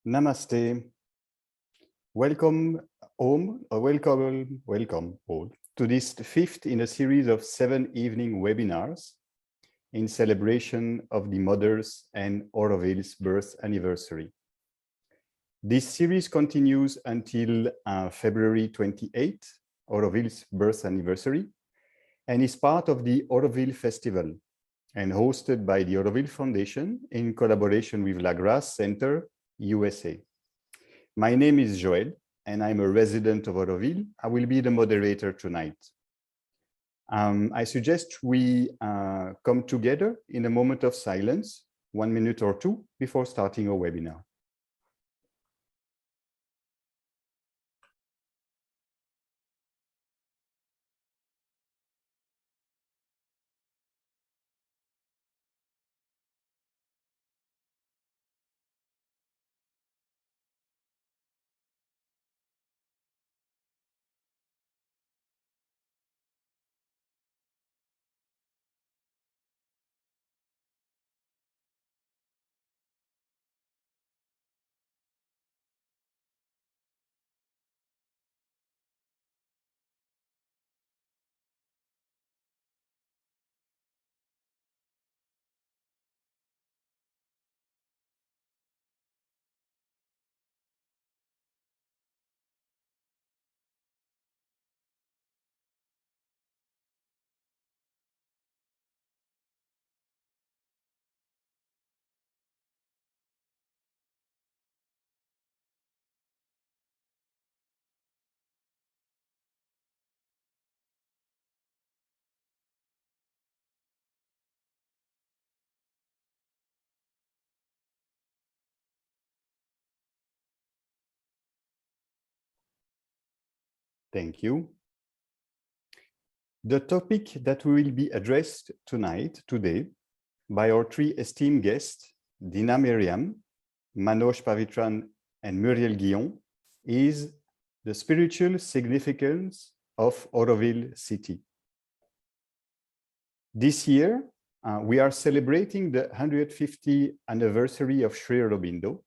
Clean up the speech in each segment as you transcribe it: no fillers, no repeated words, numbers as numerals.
Namaste. Welcome home, welcome all to this fifth in a series of 7 evening webinars in celebration of the Mother's and Auroville's birth anniversary. This series continues until February 28th, Auroville's birth anniversary, and is part of the Auroville Festival and hosted by the Auroville Foundation in collaboration with La Grace Center, USA. My name is Joël, and I'm a resident of Auroville. I will be the moderator tonight. I suggest we come together in a moment of silence, 1 minute or two, before starting our webinar. Thank you. The topic that will be addressed today, by our three esteemed guests, Dena Merriam, Manoj Pavitran, and Muriel Ghion, is the spiritual significance of Auroville city. This year, we are celebrating the 150th anniversary of Sri Aurobindo.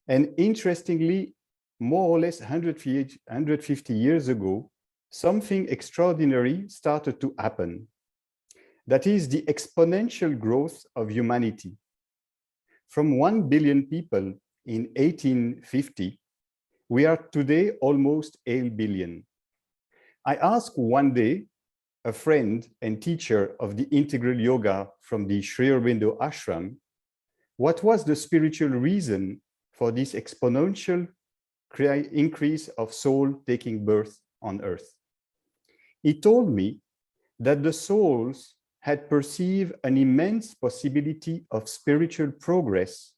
And interestingly, more or less 150 years ago, something extraordinary started to happen. That is the exponential growth of humanity. From 1 billion people in 1850, we are today almost 8 billion. I asked one day a friend and teacher of the integral yoga from the Sri Aurobindo ashram, what was the spiritual reason for this exponential increase of soul taking birth on earth. He told me that the souls had perceived an immense possibility of spiritual progress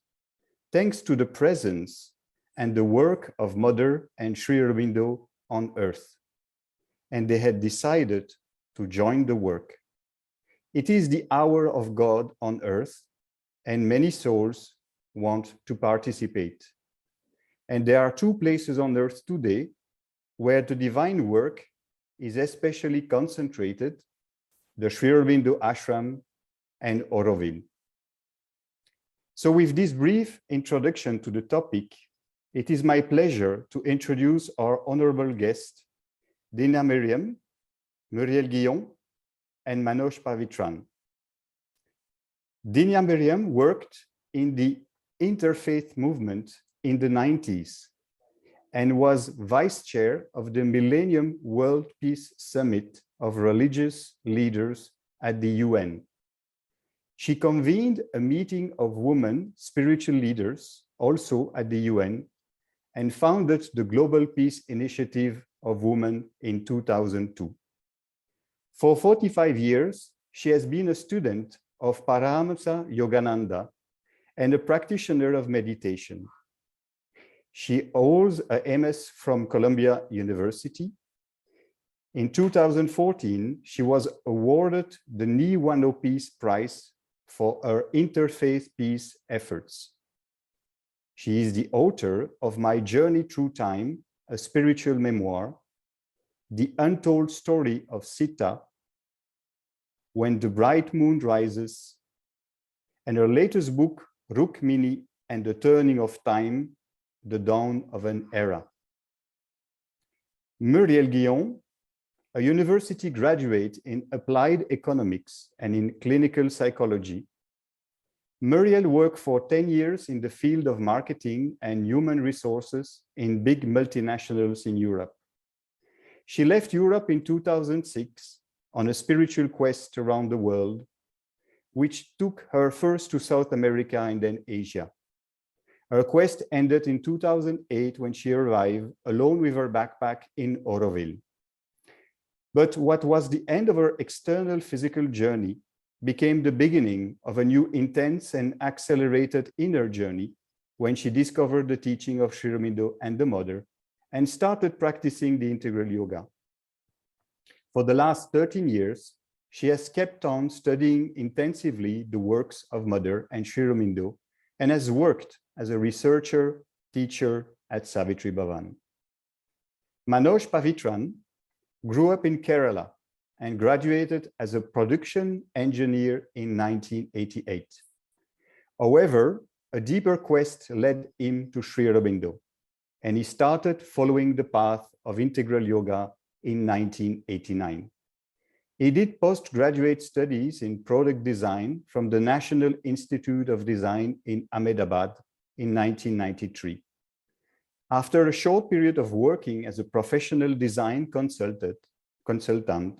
thanks to the presence and the work of Mother and Sri Aurobindo on earth. And they had decided to join the work. It is the hour of God on earth, and many souls want to participate. And there are two places on earth today where the divine work is especially concentrated, the Sri Aurobindo ashram and Auroville. So with this brief introduction to the topic, it is my pleasure to introduce our honorable guests, Dena Merriam, Muriel Ghion, and Manoj Pavitran. Dena Merriam worked in the interfaith movement in the 90s and was vice chair of the Millennium World Peace Summit of Religious Leaders at the UN. She convened a meeting of women spiritual leaders also at the UN and founded the Global Peace Initiative of Women in 2002. For 45 years, she has been a student of Paramahansa Yogananda and a practitioner of meditation. She holds a MS from Columbia University. In 2014, she was awarded the Niwano Peace Prize for her interfaith peace efforts. She is the author of My Journey Through Time, a spiritual memoir, The Untold Story of Sita, When the Bright Moon Rises, and her latest book, Rukmini and the turning of time, the dawn of an era. Muriel Ghion, a university graduate in applied economics and in clinical psychology, Muriel worked for 10 years in the field of marketing and human resources in big multinationals in Europe. She left Europe in 2006 on a spiritual quest around the world, which took her first to South America and then Asia. Her quest ended in 2008 when she arrived alone with her backpack in Auroville. But what was the end of her external physical journey became the beginning of a new intense and accelerated inner journey when she discovered the teaching of Sri Aurobindo and the Mother and started practicing the integral yoga. For the last 13 years, she has kept on studying intensively the works of Mother and Sri Aurobindo and has worked as a researcher, teacher at Savitri Bhavan. Manoj Pavitran grew up in Kerala and graduated as a production engineer in 1988. However, a deeper quest led him to Sri Aurobindo, and he started following the path of integral yoga in 1989. He did postgraduate studies in product design from the National Institute of Design in Ahmedabad in 1993. After a short period of working as a professional design consultant,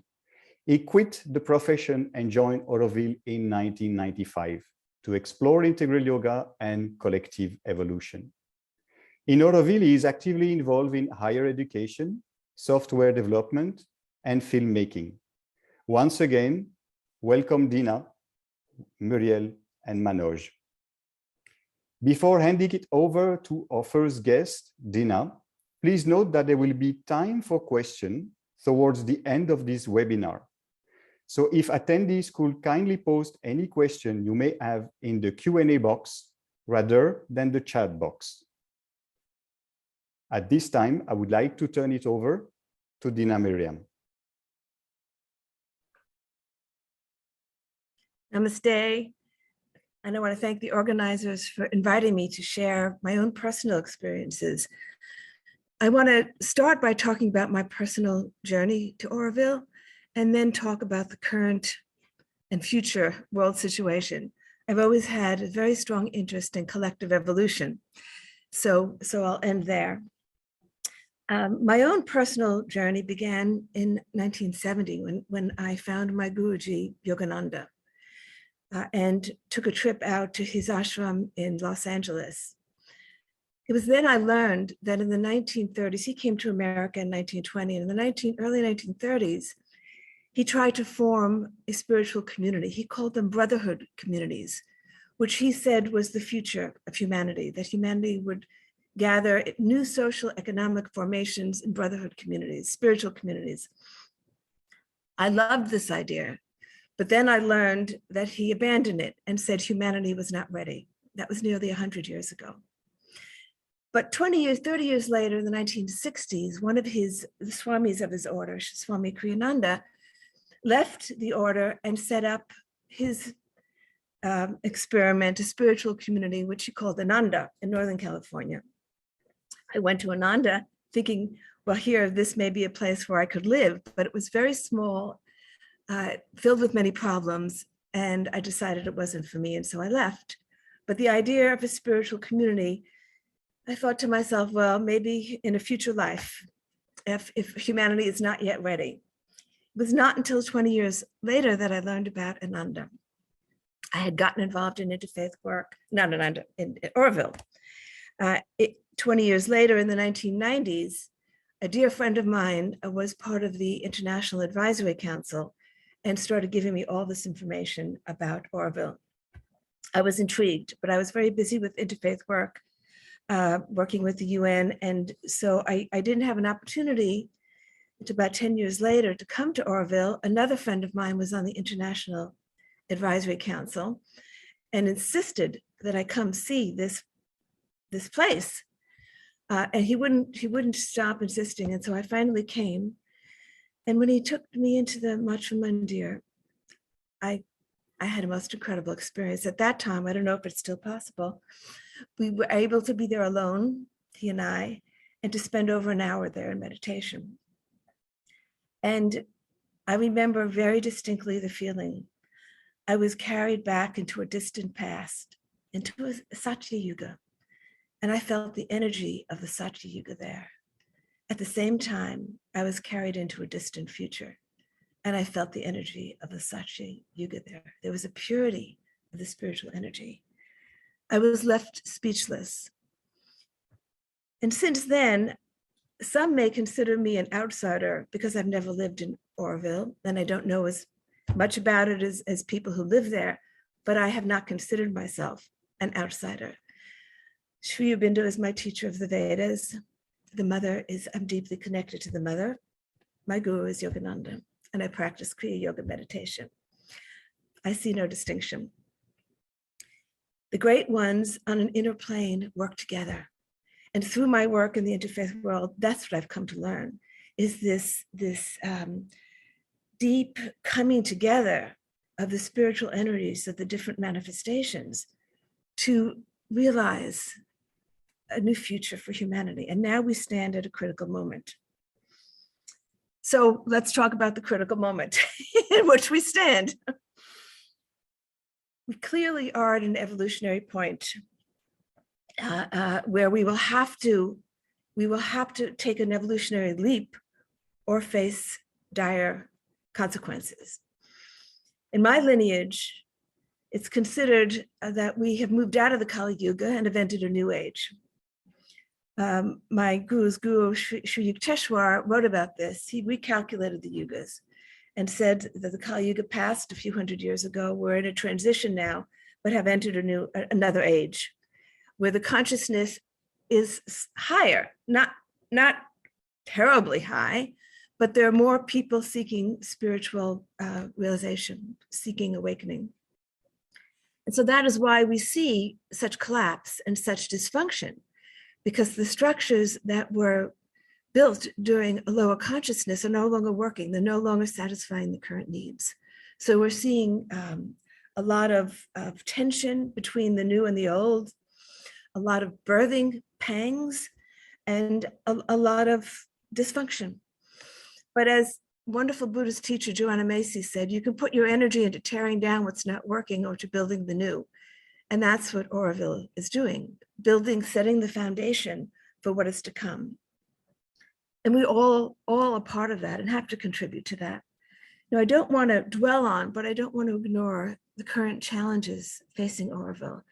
he quit the profession and joined Auroville in 1995 to explore integral yoga and collective evolution. In Auroville, he is actively involved in higher education, software development, and filmmaking. Once again, welcome Dena, Muriel, and Manoj. Before handing it over to our first guest, Dena, please note that there will be time for questions towards the end of this webinar. So if attendees could kindly post any question you may have in the Q&A box rather than the chat box. At this time, I would like to turn it over to Dena Merriam. Namaste. And I want to thank the organizers for inviting me to share my own personal experiences. I want to start by talking about my personal journey to Auroville, and then talk about the current and future world situation. I've always had a very strong interest in collective evolution. So I'll end there. My own personal journey began in 1970 when I found my Guruji, Yogananda, and took a trip out to his ashram in Los Angeles. It was then I learned that in the 1930s, he came to America in 1920, and in the early 1930s, he tried to form a spiritual community. He called them brotherhood communities, which he said was the future of humanity, that humanity would gather new social economic formations in brotherhood communities, spiritual communities. I loved this idea, but then I learned that he abandoned it and said humanity was not ready. That was nearly 100 years ago. But 30 years later, in the 1960s, one of the swamis of his order, Swami Kriyananda, left the order and set up his experiment, a spiritual community, which he called Ananda in Northern California. I went to Ananda thinking, well, here, this may be a place where I could live, but it was very small, filled with many problems, and I decided it wasn't for me, and so I left. But the idea of a spiritual community, I thought to myself, well, maybe in a future life, if humanity is not yet ready. It was not until 20 years later that I learned about Ananda. I had gotten involved in interfaith work, not Ananda, in Auroville. 20 years later, in the 1990s, a dear friend of mine was part of the International Advisory Council and started giving me all this information about Auroville. I was intrigued, but I was very busy with interfaith work, working with the UN, and so I didn't have an opportunity until about 10 years later to come to Auroville. Another friend of mine was on the International Advisory Council and insisted that I come see this place. And he wouldn't stop insisting. And so I finally came. And when he took me into the Macha Mandir, I had a most incredible experience. At that time, I don't know if it's still possible, We were able to be there alone, he and I, and to spend over an hour there in meditation. And I remember very distinctly the feeling. I was carried back into a distant past, into a Satya Yuga, and I felt the energy of the Satya Yuga there. At the same time, I was carried into a distant future, and I felt the energy of the Satya Yuga there. There was a purity of the spiritual energy. I was left speechless. And since then, some may consider me an outsider because I've never lived in Auroville, and I don't know as much about it as people who live there, but I have not considered myself an outsider. Sri Aurobindo is my teacher of the Vedas. The mother is, I'm deeply connected to the mother. My guru is Yogananda, and I practice Kriya Yoga meditation. I see no distinction. The great ones on an inner plane work together. And through my work in the interfaith world, that's what I've come to learn, is this deep coming together of the spiritual energies of the different manifestations to realize a new future for humanity. And now we stand at a critical moment. So let's talk about the critical moment in which we stand. We clearly are at an evolutionary point where we will have to take an evolutionary leap or face dire consequences. In my lineage, it's considered that we have moved out of the Kali Yuga and have entered a new age. My guru's guru, Sri Yukteswar, wrote about this. He recalculated the yugas and said that the Kali Yuga passed a few hundred years ago. We're in a transition now, but have entered another age where the consciousness is higher, not terribly high, but there are more people seeking spiritual realization, seeking awakening. And so that is why we see such collapse and such dysfunction, because the structures that were built during a lower consciousness are no longer working. They're no longer satisfying the current needs. So we're seeing a lot of tension between the new and the old, a lot of birthing pangs, and a lot of dysfunction. But as wonderful Buddhist teacher Joanna Macy said, you can put your energy into tearing down what's not working or to building the new. And that's what Auroville is doing, setting the foundation for what is to come. And we all are part of that and have to contribute to that. Now, I don't want to dwell on, but I don't want to ignore the current challenges facing Auroville,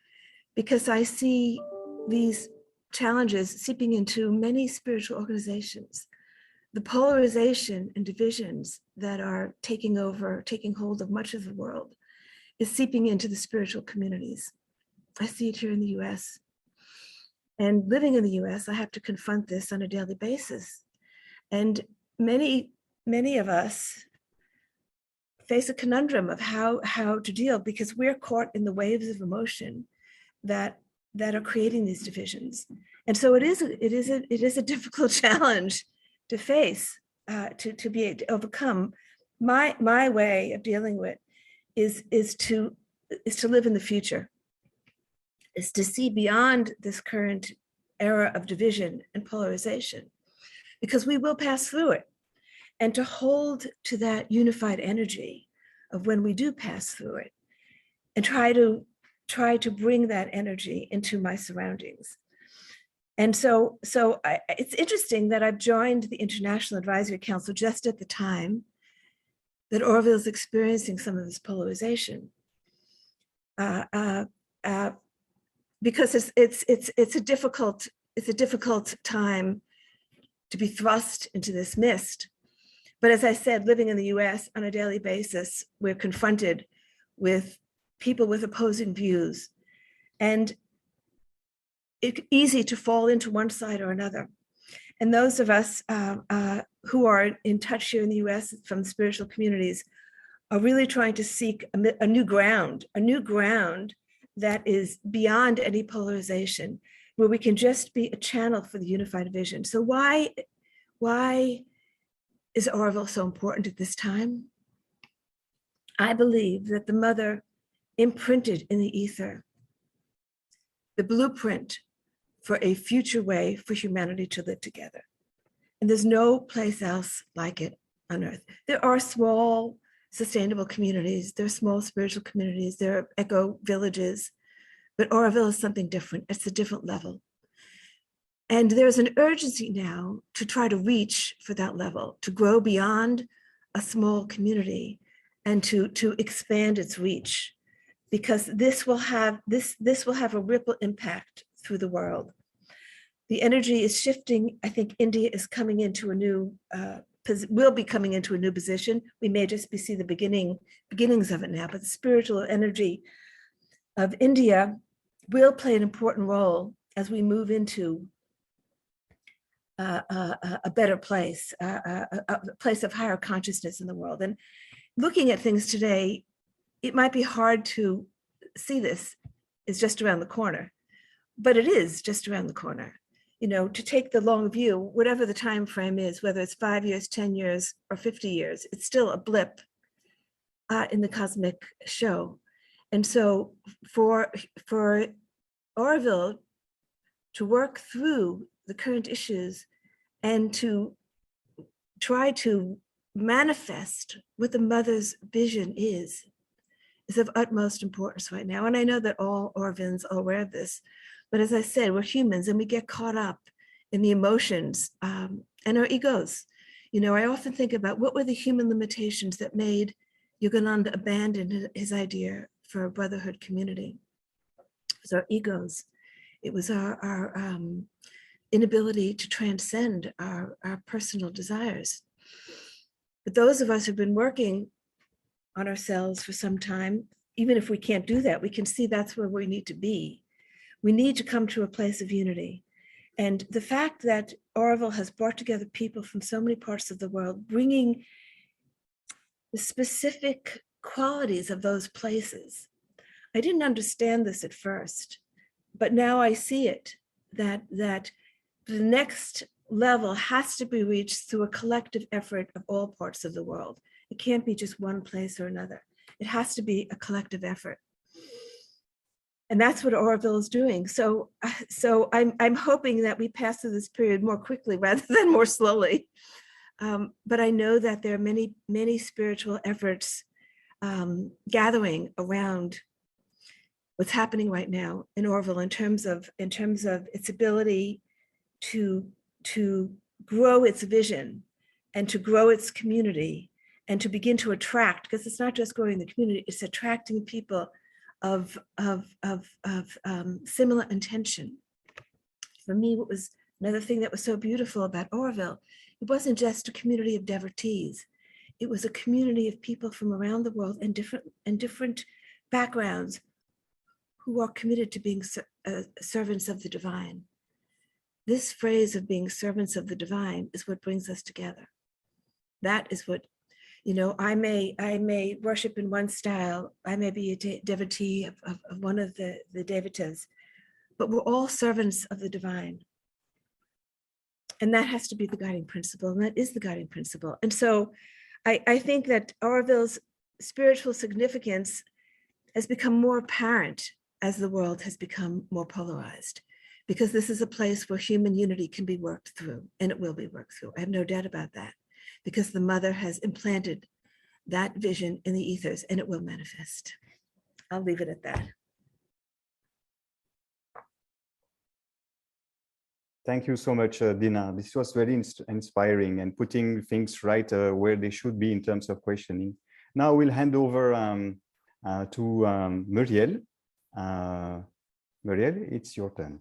because I see these challenges seeping into many spiritual organizations. The polarization and divisions that are taking hold of much of the world is seeping into the spiritual communities. I see it here in the US. And living in the US, I have to confront this on a daily basis. And many of us face a conundrum of how to deal, because we're caught in the waves of emotion that are creating these divisions. And so it is a difficult challenge to face, to be able to overcome. My way of dealing with is to live in the future, is to see beyond this current era of division and polarization, because we will pass through it, and to hold to that unified energy of when we do pass through it, and try to bring that energy into my surroundings. And so it's interesting that I've joined the International Advisory Council just at the time that Auroville is experiencing some of this polarization, because it's a difficult time to be thrust into this mist. But as I said, living in the US on a daily basis, we're confronted with people with opposing views, and it's easy to fall into one side or another. And those of us who are in touch here in the US from spiritual communities are really trying to seek a new ground that is beyond any polarization, where we can just be a channel for the unified vision. So why is Auroville so important at this time? I believe that the mother imprinted in the ether the blueprint for a future way for humanity to live together. And there's no place else like it on earth. There are small sustainable communities, there are small spiritual communities, there are eco villages, but Auroville is something different. It's a different level. And there's an urgency now to try to reach for that level, to grow beyond a small community and to expand its reach, because this will have a ripple impact through the world. The energy is shifting. I think India is coming into a new, will be coming into a new position. We may just be see the beginnings of it now, but the spiritual energy of India will play an important role as we move into a better place, a place of higher consciousness in the world. And looking at things today, it might be hard to see this is just around the corner, but it is just around the corner. You know, to take the long view, whatever the time frame is, whether it's 5 years, 10 years, or 50 years, it's still a blip in the cosmic show. And so for Auroville to work through the current issues and to try to manifest what the mother's vision is of utmost importance right now. And I know that all Aurovillians are aware of this, but as I said, we're humans and we get caught up in the emotions and our egos. You know, I often think about what were the human limitations that made Yogananda abandon his idea for a brotherhood community. It was our egos. It was our inability to transcend our personal desires. But those of us who've been working on ourselves for some time, even if we can't do that, we can see that's where we need to be. We need to come to a place of unity. And the fact that Auroville has brought together people from so many parts of the world, bringing the specific qualities of those places. I didn't understand this at first, but now I see it, that the next level has to be reached through a collective effort of all parts of the world. It can't be just one place or another. It has to be a collective effort. And that's what Auroville is doing. So I'm hoping that we pass through this period more quickly rather than more slowly. But I know that there are many spiritual efforts gathering around what's happening right now in Auroville in terms of its ability to grow its vision and to grow its community and to begin to attract, because it's not just growing the community, it's attracting people of similar intention. For me, what was another thing that was so beautiful about Auroville, it wasn't just a community of devotees. It was a community of people from around the world and different backgrounds who are committed to being servants of the divine. This phrase of being servants of the divine is what brings us together. That is what, you know, I may worship in one style, I may be a devotee of one of the devatas, but we're all servants of the divine. And that has to be the guiding principle, and that is the guiding principle. And so I think that Auroville's spiritual significance has become more apparent as the world has become more polarized, because this is a place where human unity can be worked through, and it will be worked through. I have no doubt about that, because the mother has implanted that vision in the ethers, and it will manifest. I'll leave it at that. Thank you so much, Dena. This was very inspiring and putting things right where they should be in terms of questioning. Now we'll hand over to Muriel. Muriel, it's your turn.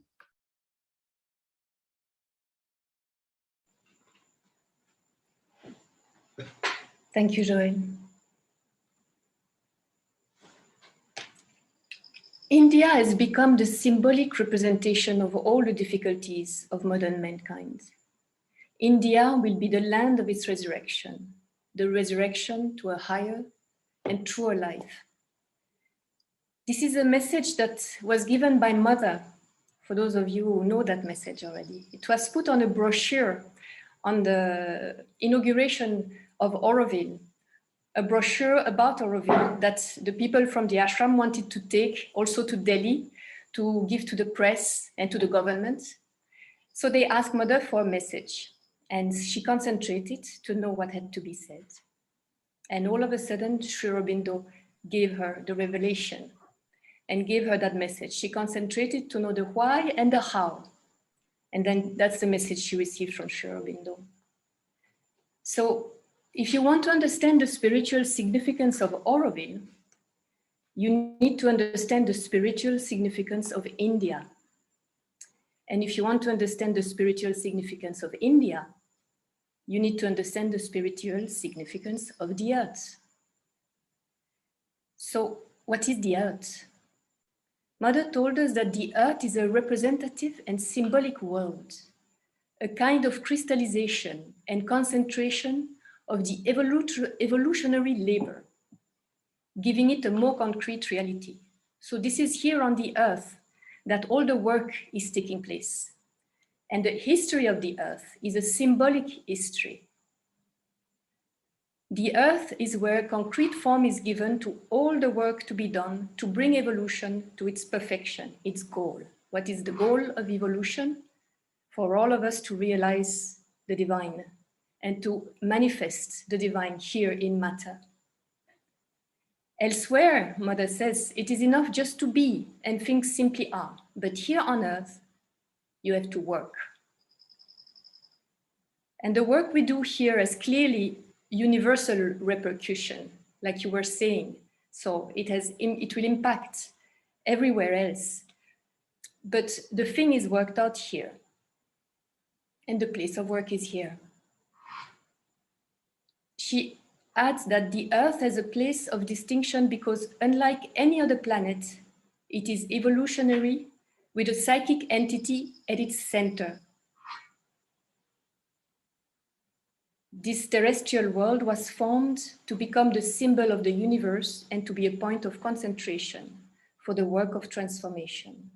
Thank you, Joël. India has become the symbolic representation of all the difficulties of modern mankind. India will be the land of its resurrection, the resurrection to a higher and truer life. This is a message that was given by Mother, for those of you who know that message already. It was put on a brochure on the inauguration of Auroville, a brochure about Auroville that the people from the ashram wanted to take also to Delhi to give to the press and to the government. So they asked Mother for a message, and she concentrated to know what had to be said. And all of a sudden, Sri Aurobindo gave her the revelation and gave her that message. She concentrated to know the why and the how. And then that's the message she received from Sri Aurobindo. So if you want to understand the spiritual significance of Auroville, you need to understand the spiritual significance of India. And if you want to understand the spiritual significance of India, you need to understand the spiritual significance of the earth. So what is the earth? Mother told us that the earth is a representative and symbolic world, a kind of crystallization and concentration of the evolutionary labor, giving it a more concrete reality. So this is here on the earth that all the work is taking place. And the history of the earth is a symbolic history. The earth is where concrete form is given to all the work to be done to bring evolution to its perfection, its goal. What is the goal of evolution? For all of us to realize the divine and to manifest the divine here in matter. Elsewhere, Mother says, it is enough just to be and things simply are. But here on earth, you have to work. And the work we do here has clearly universal repercussion, like you were saying. So it will impact everywhere else. But the thing is worked out here. And the place of work is here. She adds that the earth has a place of distinction because unlike any other planet, it is evolutionary with a psychic entity at its center. This terrestrial world was formed to become the symbol of the universe and to be a point of concentration for the work of transformation,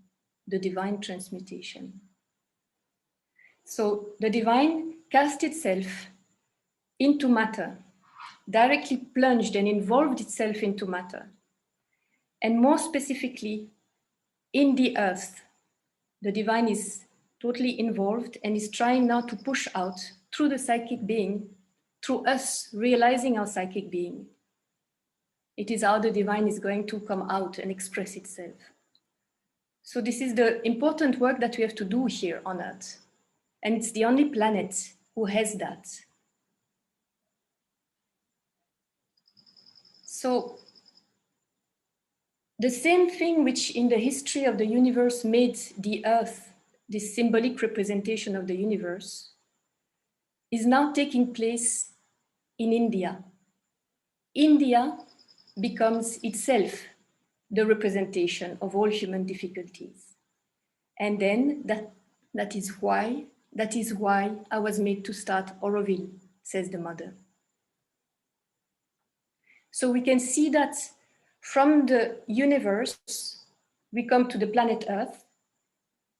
the divine transmutation. So the divine cast itself into matter, directly plunged and involved itself into matter. And more specifically, in the earth, the divine is totally involved and is trying now to push out through the psychic being, through us realizing our psychic being. It is how the divine is going to come out and express itself. So this is the important work that we have to do here on Earth. And it's the only planet who has that. So the same thing which in the history of the universe made the Earth this symbolic representation of the universe is now taking place in India. India becomes itself the representation of all human difficulties. And then that is why I was made to start Auroville, says the mother. So we can see that from the universe, we come to the planet Earth,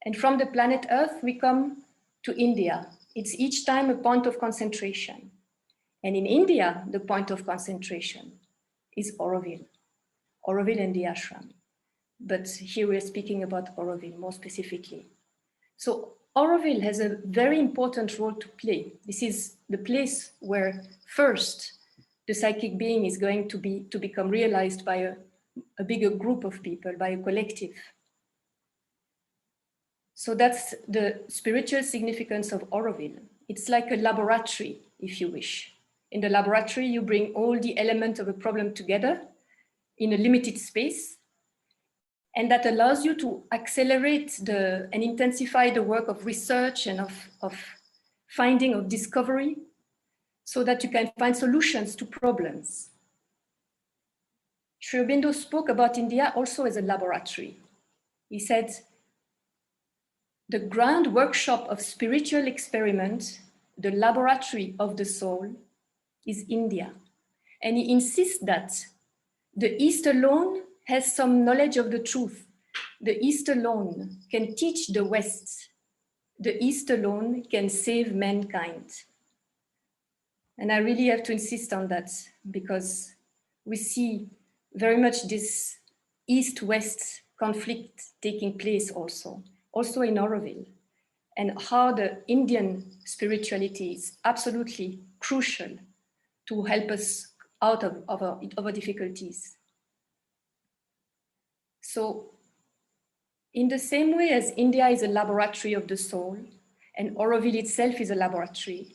and from the planet Earth, we come to India. It's each time a point of concentration. And in India, the point of concentration is Auroville and the ashram. But here we're speaking about Auroville more specifically. So Auroville has a very important role to play. This is the place where first the psychic being is going to become realized by a bigger group of people, by a collective. So that's the spiritual significance of Auroville. It's like a laboratory, if you wish. In the laboratory, you bring all the elements of a problem together in a limited space, and that allows you to accelerate and intensify the work of research and of finding, of discovery, so that you can find solutions to problems. Sri Aurobindo spoke about India also as a laboratory. He said, the grand workshop of spiritual experiment, the laboratory of the soul, is India. And he insists that the East alone has some knowledge of the truth. The East alone can teach the West. The East alone can save mankind. And I really have to insist on that because we see very much this East-West conflict taking place also in Auroville, and how the Indian spirituality is absolutely crucial to help us out of our difficulties. So in the same way as India is a laboratory of the soul, and Auroville itself is a laboratory,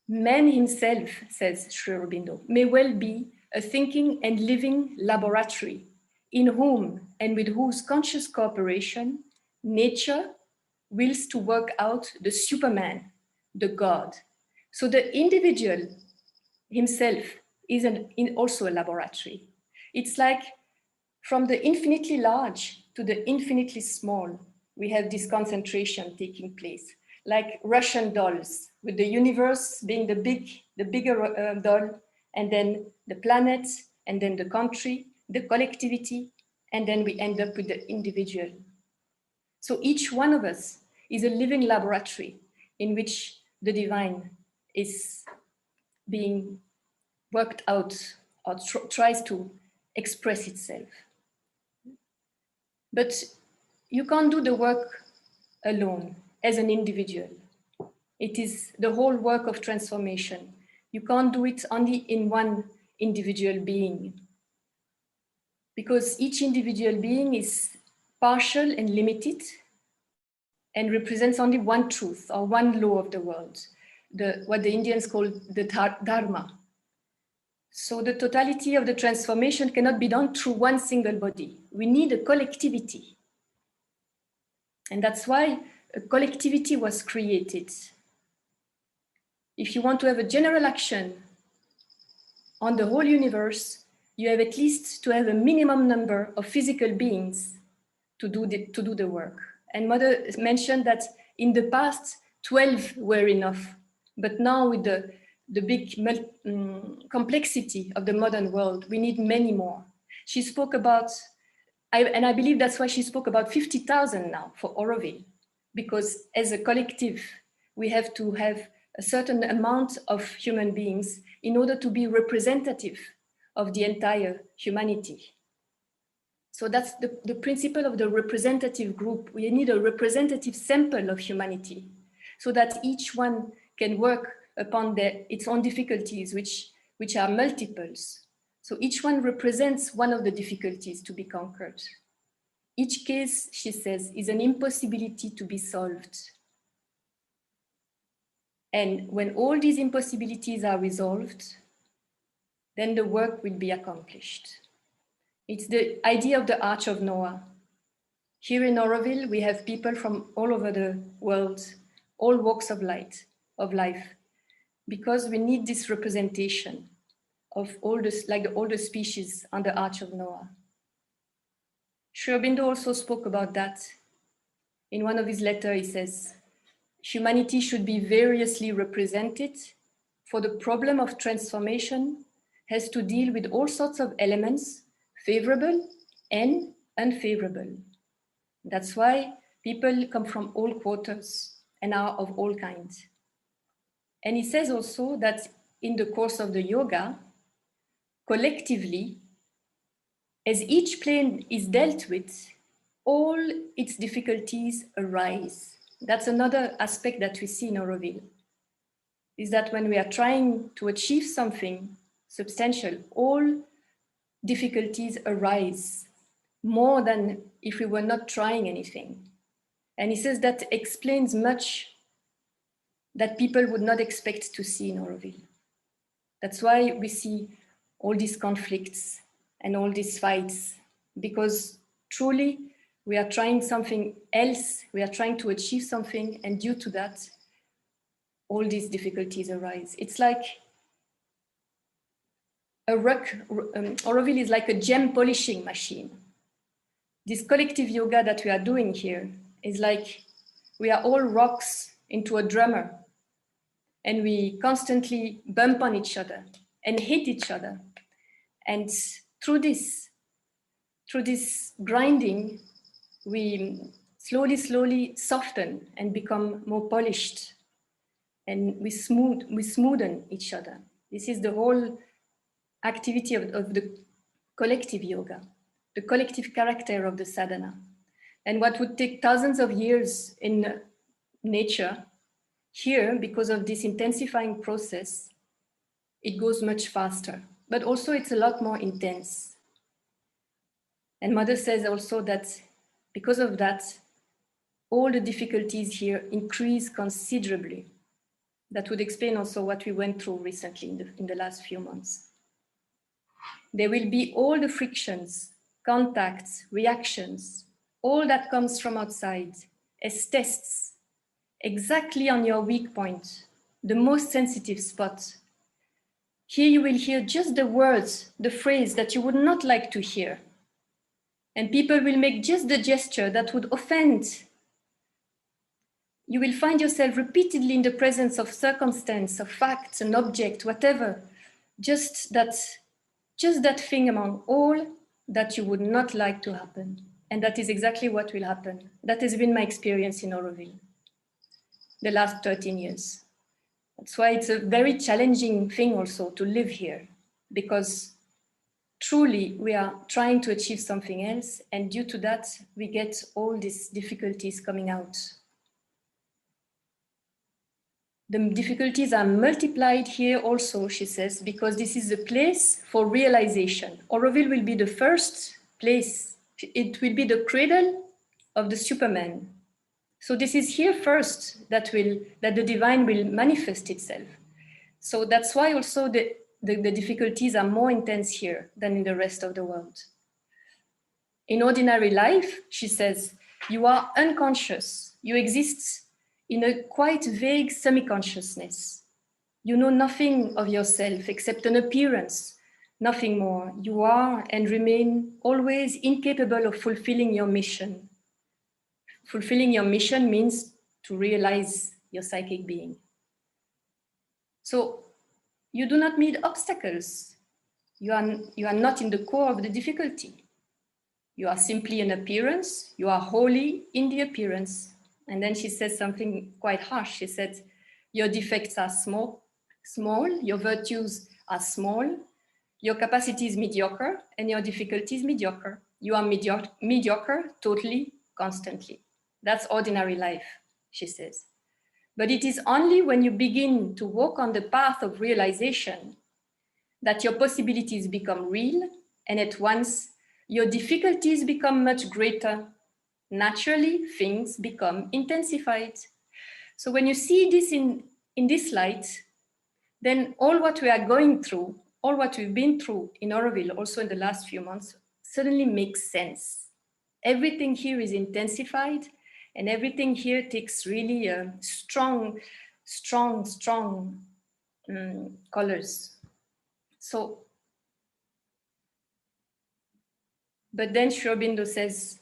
man himself, says Sri Aurobindo, may well be a thinking and living laboratory in whom and with whose conscious cooperation nature wills to work out the Superman, the God. So the individual himself is also a laboratory. It's like from the infinitely large to the infinitely small, we have this concentration taking place, like Russian dolls, with the universe being the bigger doll, and then the planet, and then the country, the collectivity, and then we end up with the individual. So each one of us is a living laboratory in which the divine is being worked out or tries to express itself. But you can't do the work alone as an individual. It is the whole work of transformation. You can't do it only in one individual being, because each individual being is partial and limited and represents only one truth or one law of the world, what the Indians call the dharma. So the totality of the transformation cannot be done through one single body. We need a collectivity. And that's why a collectivity was created. If you want to have a general action on the whole universe, you have at least to have a minimum number of physical beings to do the work. And Mother mentioned that in the past, 12 were enough. But now with the big complexity of the modern world, we need many more. She spoke about, and I believe that's why she spoke about 50,000 now for Auroville, because as a collective, we have to have a certain amount of human beings in order to be representative of the entire humanity. So that's the principle of the representative group. We need a representative sample of humanity so that each one can work upon its own difficulties, which are multiples. So each one represents one of the difficulties to be conquered. Each case, she says, is an impossibility to be solved. And when all these impossibilities are resolved, then the work will be accomplished. It's the idea of the Arch of Noah. Here in Auroville, we have people from all over the world, all walks of life, because we need this representation of all the species on the Arch of Noah. Sri Aurobindo also spoke about that. In one of his letters, he says, humanity should be variously represented, for the problem of transformation has to deal with all sorts of elements, favorable and unfavorable. That's why people come from all quarters and are of all kinds. And he says also that in the course of the yoga, collectively, as each plane is dealt with, all its difficulties arise. That's another aspect that we see in Auroville, is that when we are trying to achieve something substantial, all difficulties arise more than if we were not trying anything. And he says that explains much that people would not expect to see in Auroville. That's why we see all these conflicts and all these fights, because truly we are trying something else, we are trying to achieve something, and due to that, all these difficulties arise. It's like Auroville is like a gem polishing machine. This collective yoga that we are doing here is like we are all rocks into a drummer, and we constantly bump on each other and hit each other. And through this grinding, we slowly soften and become more polished, and we smoothen each other. This is the whole activity of the collective yoga. the collective character of the sadhana. And what would take thousands of years in nature, here, because of this intensifying process, it goes much faster, but also it's a lot more intense. And Mother says also that because of that, all the difficulties here increase considerably. That would explain also what we went through recently in the last few months. There will be all the frictions, contacts, reactions, all that comes from outside as tests, exactly on your weak point, the most sensitive spot. Here you will hear just the words, the phrase that you would not like to hear. And people will make just the gesture that would offend. You will find yourself repeatedly in the presence of circumstance, of facts, an object, whatever. Just that thing among all that you would not like to happen. And that is exactly what will happen. That has been my experience in Auroville the last 13 years. That's why it's a very challenging thing also to live here, because truly we are trying to achieve something else, and due to that, we get all these difficulties coming out. The difficulties are multiplied here also, she says, because this is a place for realization. Auroville will be the first place. It will be the cradle of the Superman. So this is here first that the divine will manifest itself. So that's why also the difficulties are more intense here than in the rest of the world. In ordinary life, she says, you are unconscious. You exist in a quite vague semi-consciousness. You know nothing of yourself except an appearance, nothing more. You are and remain always incapable of fulfilling your mission. Fulfilling your mission means to realize your psychic being. So you do not meet obstacles. You are not in the core of the difficulty. You are simply an appearance. You are wholly in the appearance. And then she says something quite harsh. She said, your defects are small, your virtues are small, your capacity is mediocre, and your difficulty is mediocre. You are mediocre totally, constantly. That's ordinary life, she says. But it is only when you begin to walk on the path of realization that your possibilities become real, and at once your difficulties become much greater. Naturally, things become intensified. So when you see this in this light, then all what we are going through, all what we've been through in Auroville, also in the last few months, suddenly makes sense. Everything here is intensified, and everything here takes really strong colors. So, but then Sri Aurobindo says,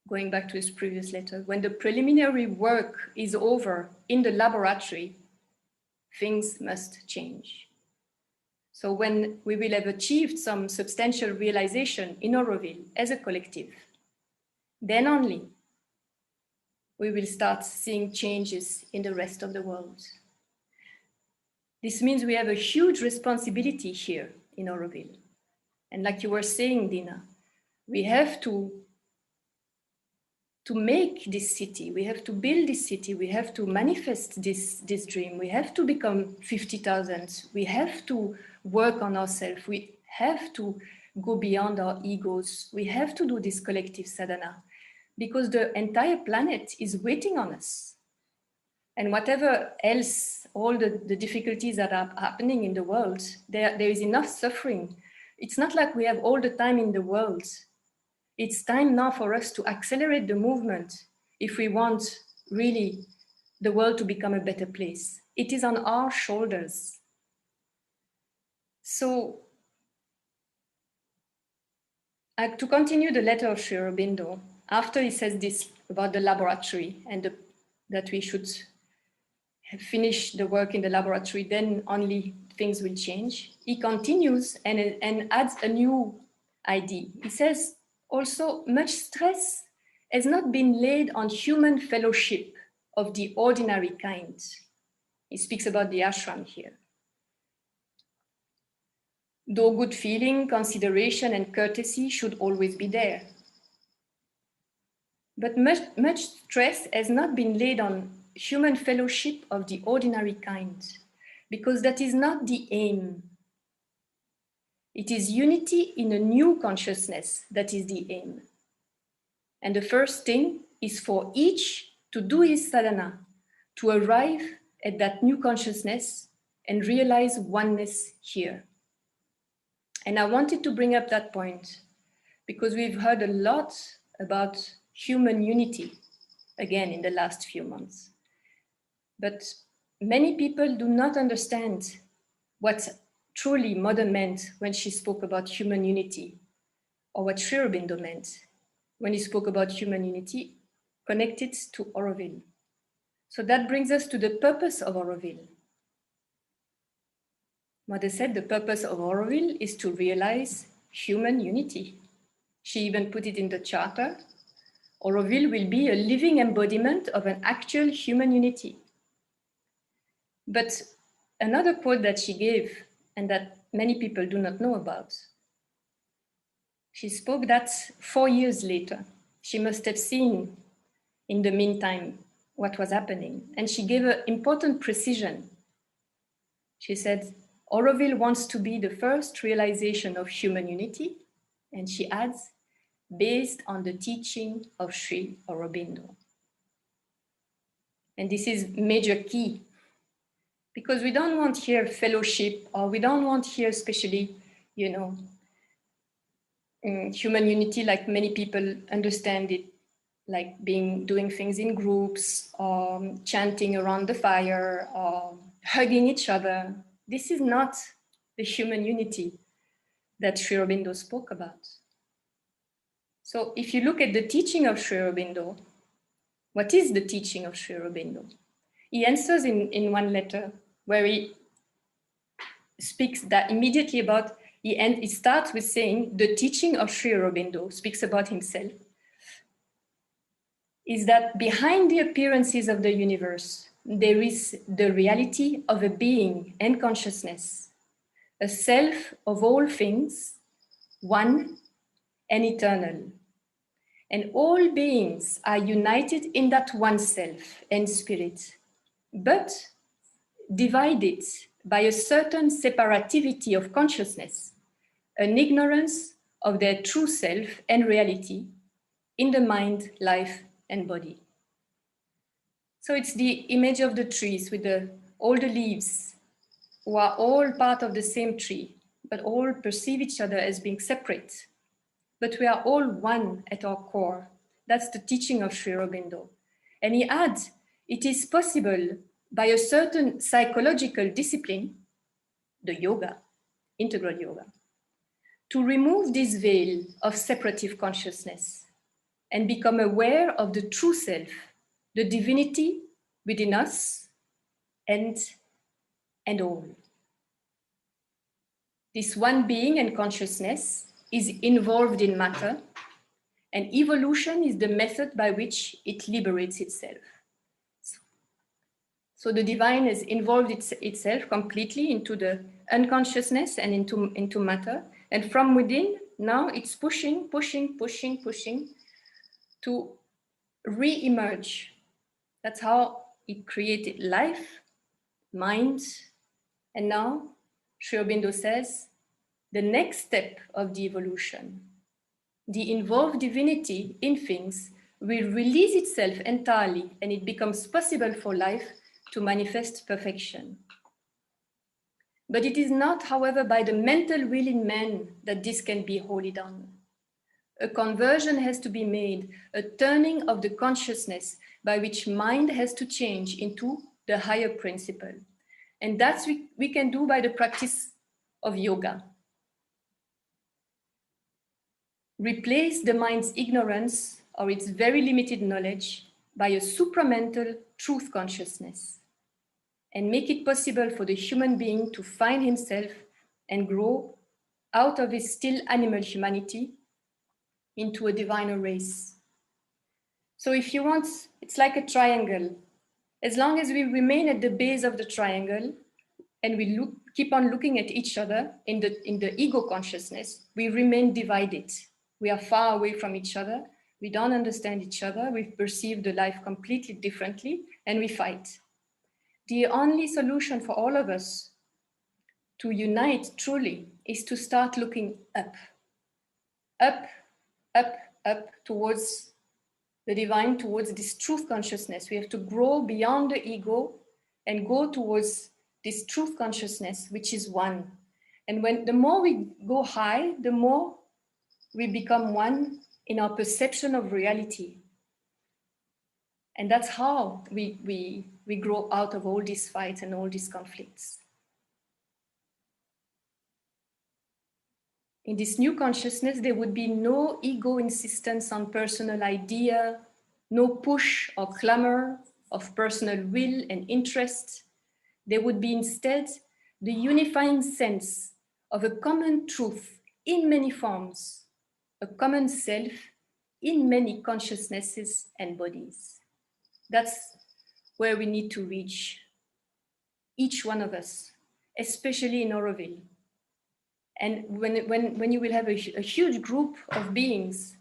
going back to his previous letter, when the preliminary work is over in the laboratory, things must change. So when we will have achieved some substantial realization in Auroville as a collective, then only we will start seeing changes in the rest of the world. This means we have a huge responsibility here in Auroville. And like you were saying, Dena, we have to make this city, we have to build this city, we have to manifest this dream, we have to become 50,000, we have to work on ourselves, we have to go beyond our egos, we have to do this collective sadhana, because the entire planet is waiting on us. And whatever else, all the difficulties that are happening in the world, there is enough suffering. It's not like we have all the time in the world. It's time now for us to accelerate the movement if we want really the world to become a better place. It is on our shoulders. So, to continue the letter of Sri Aurobindo, after he says this about the laboratory and that we should finish the work in the laboratory, then only things will change, he continues and adds a new idea. He says, also, much stress has not been laid on human fellowship of the ordinary kind. He speaks about the ashram here. though good feeling, consideration, and courtesy should always be there. But much stress has not been laid on human fellowship of the ordinary kind, because that is not the aim. It is unity in a new consciousness that is the aim. And the first thing is for each to do his sadhana, to arrive at that new consciousness and realize oneness here. And I wanted to bring up that point because we've heard a lot about human unity, again, in the last few months. But many people do not understand what truly Mother meant when she spoke about human unity, or what Sri Aurobindo meant when he spoke about human unity connected to Auroville. So that brings us to the purpose of Auroville. Mother said the purpose of Auroville is to realize human unity. She even put it in the charter. Auroville will be a living embodiment of an actual human unity. But another quote that she gave, and that many people do not know about, she spoke that 4 years later. She must have seen in the meantime what was happening. And she gave an important precision. She said, Auroville wants to be the first realization of human unity. And she adds, based on the teaching of Sri Aurobindo. And this is major key, because we don't want here fellowship, or we don't want here especially, human unity like many people understand it, like doing things in groups, or chanting around the fire, or hugging each other. This is not the human unity that Sri Aurobindo spoke about. So if you look at the teaching of Sri Aurobindo, what is the teaching of Sri Aurobindo? He answers in one letter where he speaks that immediately about, he starts with saying, the teaching of Sri Aurobindo speaks about himself, is that behind the appearances of the universe, there is the reality of a being and consciousness, a self of all things, one and eternal. And all beings are united in that one self and spirit, but divided by a certain separativity of consciousness, an ignorance of their true self and reality in the mind, life, and body. So it's the image of the trees with all the leaves, who are all part of the same tree, but all perceive each other as being separate. But we are all one at our core. That's the teaching of Sri Aurobindo. And he adds, it is possible by a certain psychological discipline, the yoga, integral yoga, to remove this veil of separative consciousness and become aware of the true self, the divinity within us and all. This one being and consciousness is involved in matter, and evolution is the method by which it liberates itself. So the divine has involved itself completely into the unconsciousness and into matter, and from within, now it's pushing to re-emerge. That's how it created life, mind, and now Sri Aurobindo says, the next step of the evolution, the involved divinity in things will release itself entirely, and it becomes possible for life to manifest perfection. But it is not, however, by the mental will in man that this can be wholly done. A conversion has to be made, a turning of the consciousness by which mind has to change into the higher principle. And that's we can do by the practice of yoga. Replace the mind's ignorance or its very limited knowledge by a supramental truth consciousness, and make it possible for the human being to find himself and grow out of his still animal humanity into a diviner race. So if you want, it's like a triangle. As long as we remain at the base of the triangle and we keep on looking at each other in the ego consciousness, we remain divided. We are far away from each other. We don't understand each other. We perceive the life completely differently, and we fight. The only solution for all of us to unite truly is to start looking up, up, up, up towards the divine, towards this truth consciousness. We have to grow beyond the ego and go towards this truth consciousness, which is one. And the more we go high, the more we become one in our perception of reality. And that's how we grow out of all these fights and all these conflicts. In this new consciousness, there would be no ego insistence on personal idea, no push or clamor of personal will and interest. There would be instead the unifying sense of a common truth in many forms, a common self in many consciousnesses and bodies. That's where we need to reach, each one of us, especially in Auroville. And when you will have a huge group of beings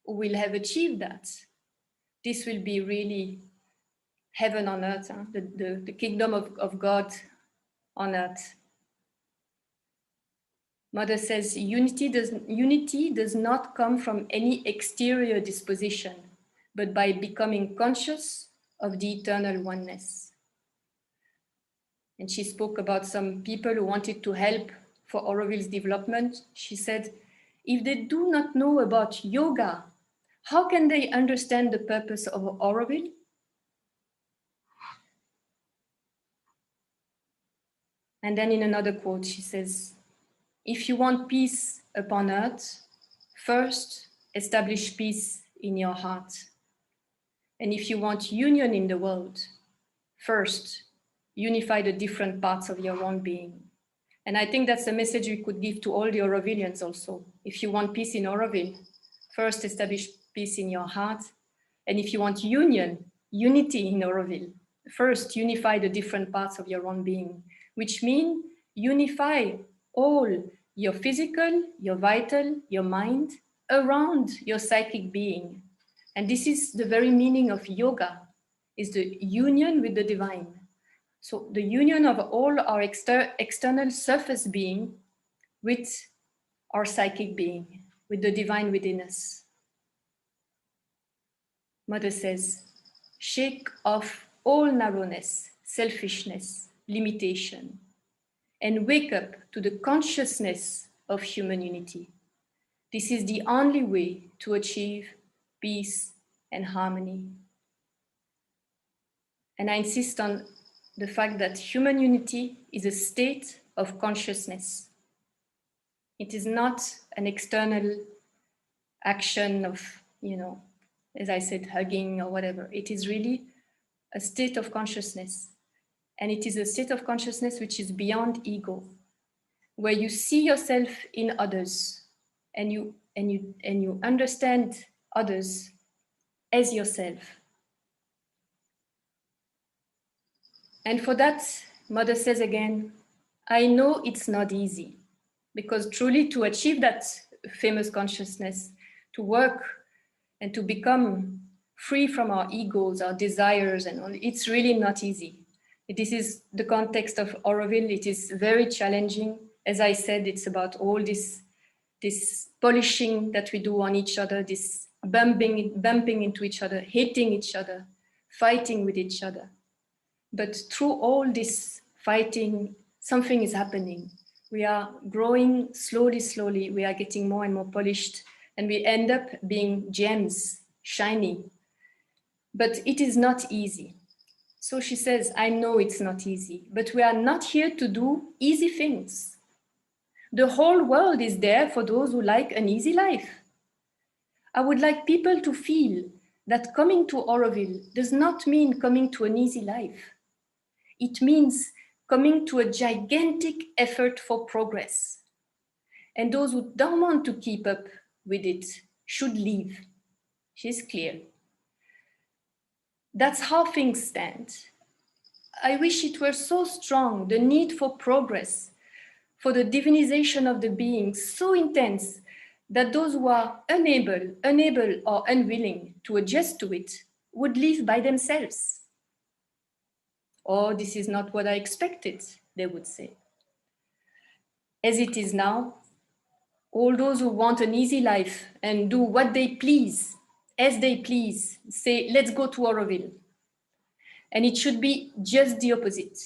who will have achieved that, this will be really heaven on earth, huh? the kingdom of God on earth. Mother says, unity does not come from any exterior disposition, but by becoming conscious of the eternal oneness. And she spoke about some people who wanted to help for Auroville's development. She said, if they do not know about yoga, how can they understand the purpose of Auroville? And then in another quote, she says, if you want peace upon earth, first establish peace in your heart. And if you want union in the world, first unify the different parts of your own being. And I think that's a message we could give to all the Aurovillians also. If you want peace in Auroville, first establish peace in your heart. And if you want unity in Auroville, first unify the different parts of your own being, which means unify all your physical, your vital, your mind around your psychic being. And this is the very meaning of yoga, is the union with the divine. So the union of all our external surface being with our psychic being, with the divine within us. Mother says, shake off all narrowness, selfishness, limitation, and wake up to the consciousness of human unity. This is the only way to achieve peace and harmony. And I insist on the fact that human unity is a state of consciousness. It is not an external action of, as I said, hugging or whatever. It is really a state of consciousness. And it is a state of consciousness which is beyond ego, where you see yourself in others and you understand others as yourself. And for that, Mother says again, I know it's not easy, because truly to achieve that famous consciousness, to work and to become free from our egos, our desires, and all, it's really not easy. This is the context of Auroville. It is very challenging. As I said, it's about all this polishing that we do on each other, this bumping into each other, hating each other, fighting with each other. But through all this fighting, something is happening. We are growing slowly. We are getting more and more polished, and we end up being gems, shiny. But it is not easy. So she says, I know it's not easy, but we are not here to do easy things. The whole world is there for those who like an easy life. I would like people to feel that coming to Auroville does not mean coming to an easy life. It means coming to a gigantic effort for progress. And those who don't want to keep up with it should leave. She's clear. That's how things stand. I wish it were so strong, the need for progress, for the divinization of the being, so intense that those who are unable or unwilling to adjust to it would live by themselves. Or this is not what I expected, they would say. As it is now, all those who want an easy life and do what they please, as they please, say, let's go to Auroville. And it should be just the opposite.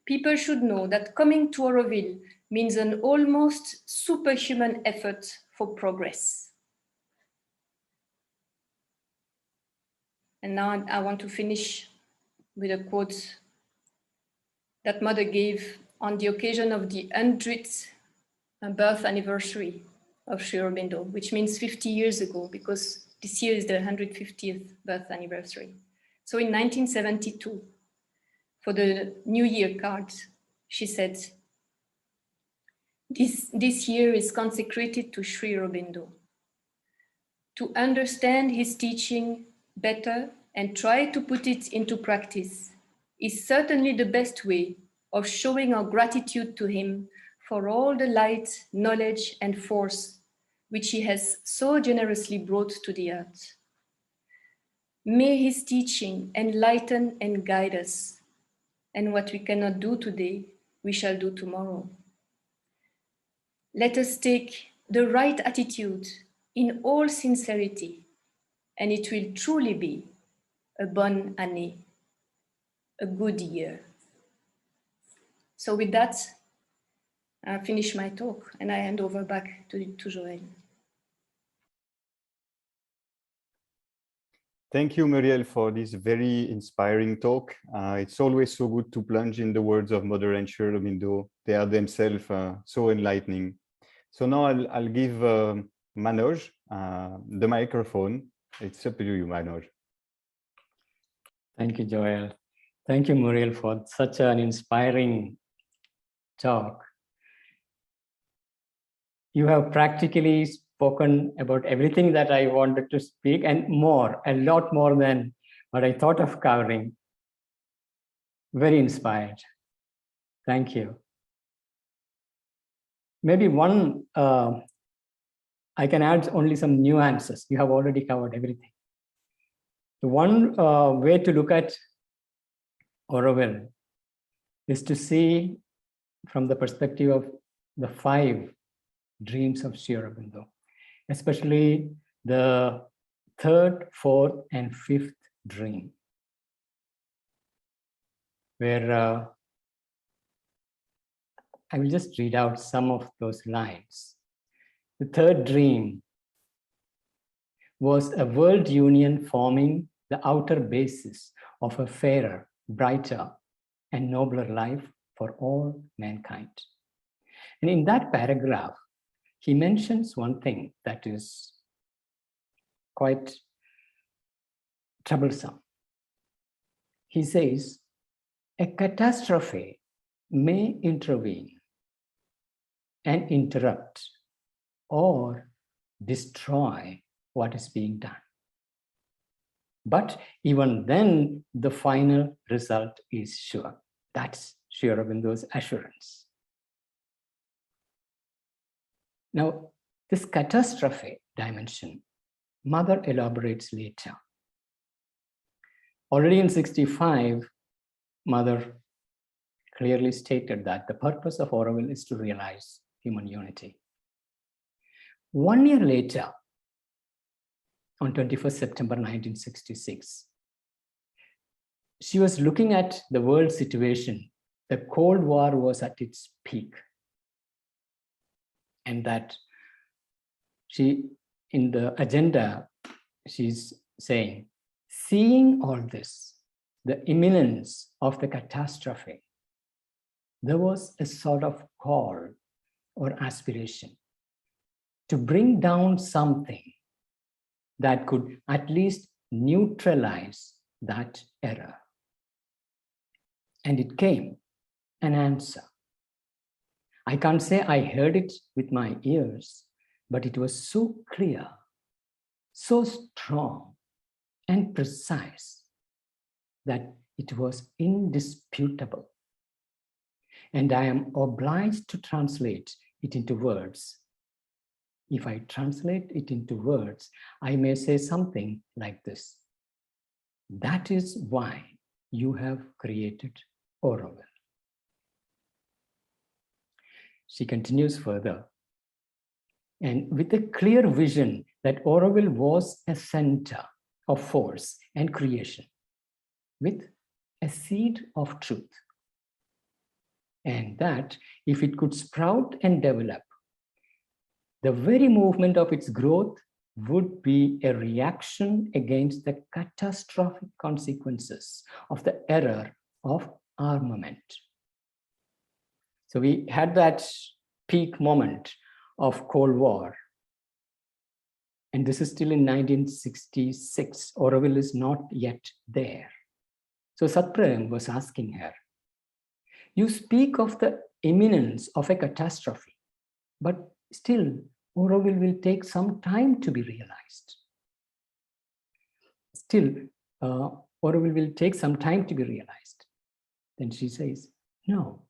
People should know that coming to Auroville means an almost superhuman effort for progress. And now I want to finish with a quote that Mother gave on the occasion of the 100th birth anniversary of Sri Aurobindo, which means 50 years ago, because this year is the 150th birth anniversary. So in 1972, for the New Year card, she said, this year is consecrated to Sri Aurobindo. To understand his teaching better and try to put it into practice is certainly the best way of showing our gratitude to him for all the light, knowledge, and force which he has so generously brought to the earth. May his teaching enlighten and guide us, and what we cannot do today, we shall do tomorrow. Let us take the right attitude in all sincerity, and it will truly be a bonne année, a good year. So with that, I finish my talk and I hand over back to Joël. Thank you, Muriel, for this very inspiring talk. It's always so good to plunge in the words of Mother and Sri Aurobindo. They are themselves so enlightening. So now I'll give Manoj the microphone. It's up to you, Manoj. Thank you, Joël. Thank you, Muriel, for such an inspiring talk. You have practically spoken about everything that I wanted to speak and more, a lot more than what I thought of covering. Very inspired. Thank you. Maybe one, I can add only some nuances. You have already covered everything. The one way to look at Auroville is to see from the perspective of the 5 dreams of Sri Aurobindo, especially the 3rd, 4th, and 5th dream, where I will just read out some of those lines. The 3rd dream was a world union forming the outer basis of a fairer, brighter, and nobler life for all mankind. And in that paragraph, he mentions one thing that is quite troublesome. He says, a catastrophe may intervene and interrupt or destroy what is being done. But even then, the final result is sure. That's Sri Aurobindo's assurance. Now, this catastrophe dimension, Mother elaborates later. Already in 65, Mother clearly stated that the purpose of Auroville is to realize human unity. 1 year later, on 21st September 1966, she was looking at the world situation. The Cold War was at its peak. And that she, in the agenda, she's saying, seeing all this, the imminence of the catastrophe, there was a sort of call or aspiration to bring down something that could at least neutralize that error. And it came, an answer. I can't say I heard it with my ears, but it was so clear, so strong and precise that it was indisputable. And I am obliged to translate it into words. If I translate it into words, I may say something like this. That is why you have created Auroville. She continues further. And with a clear vision that Auroville was a center of force and creation, with a seed of truth. And that if it could sprout and develop, the very movement of its growth would be a reaction against the catastrophic consequences of the error of armament. So we had that peak moment of Cold War. And this is still in 1966. Auroville is not yet there. So Satprem was asking her, you speak of the imminence of a catastrophe, but still Auroville will take some time to be realized. Still, Auroville will take some time to be realized. Then she says, no.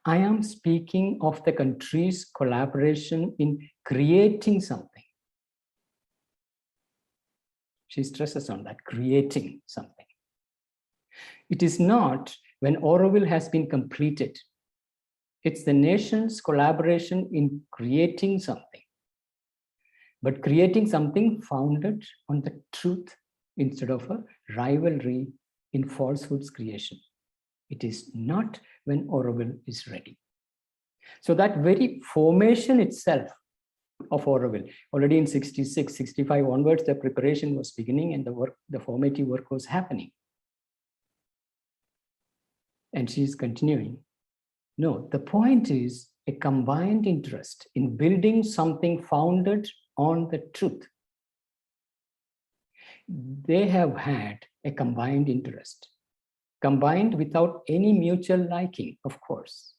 I am speaking of the country's collaboration in creating something. She stresses on that, creating something. It is not when Auroville has been completed. It's the nation's collaboration in creating something, but creating something founded on the truth instead of a rivalry in falsehood's creation. It is not when Auroville is ready. So that very formation itself of Auroville, already in 66, 65 onwards, the preparation was beginning and the formative work was happening. And she's continuing. No, the point is a combined interest in building something founded on the truth. They have had a combined interest, combined without any mutual liking, of course,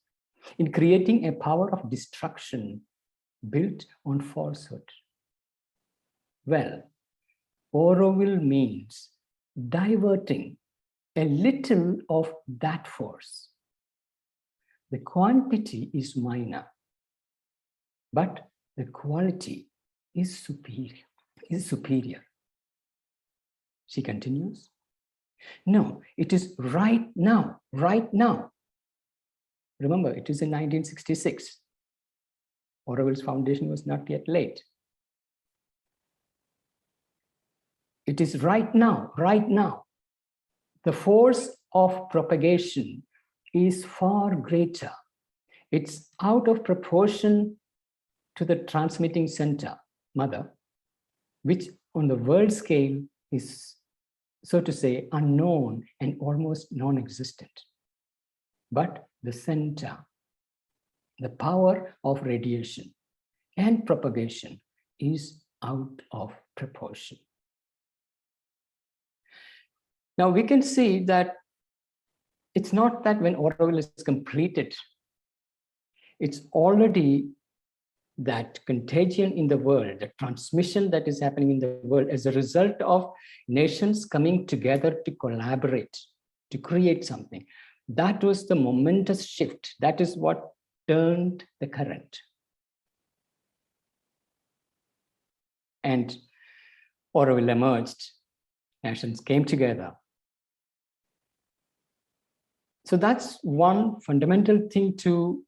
in creating a power of destruction built on falsehood. Well, Auroville means diverting a little of that force. The quantity is minor, but the quality is superior. She continues. No, it is right now, right now. Remember, it is in 1966. Auroville's foundation was not yet laid. It is right now, right now. The force of propagation is far greater. It's out of proportion to the transmitting center, mother, which on the world scale is, so to say, unknown and almost non-existent. But the center, the power of radiation and propagation is out of proportion. Now we can see that it's not that when Auroville is completed, it's already that contagion in the world, the transmission that is happening in the world as a result of nations coming together to collaborate, to create something. That was the momentous shift. That is what turned the current. And Auroville emerged, nations came together. So that's one fundamental thing to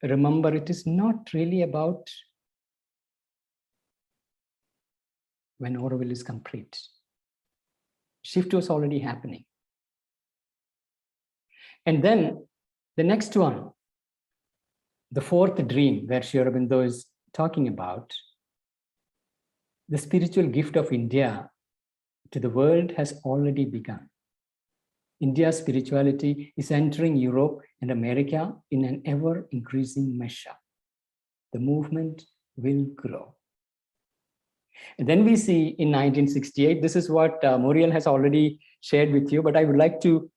remember. It is not really about when Auroville is complete. Shift was already happening. And then the next one, the fourth dream, where Sri Aurobindo is talking about, the spiritual gift of India to the world has already begun. India's spirituality is entering Europe and America in an ever-increasing measure. The movement will grow. And then we see in 1968, this is what Muriel has already shared with you, but I would like to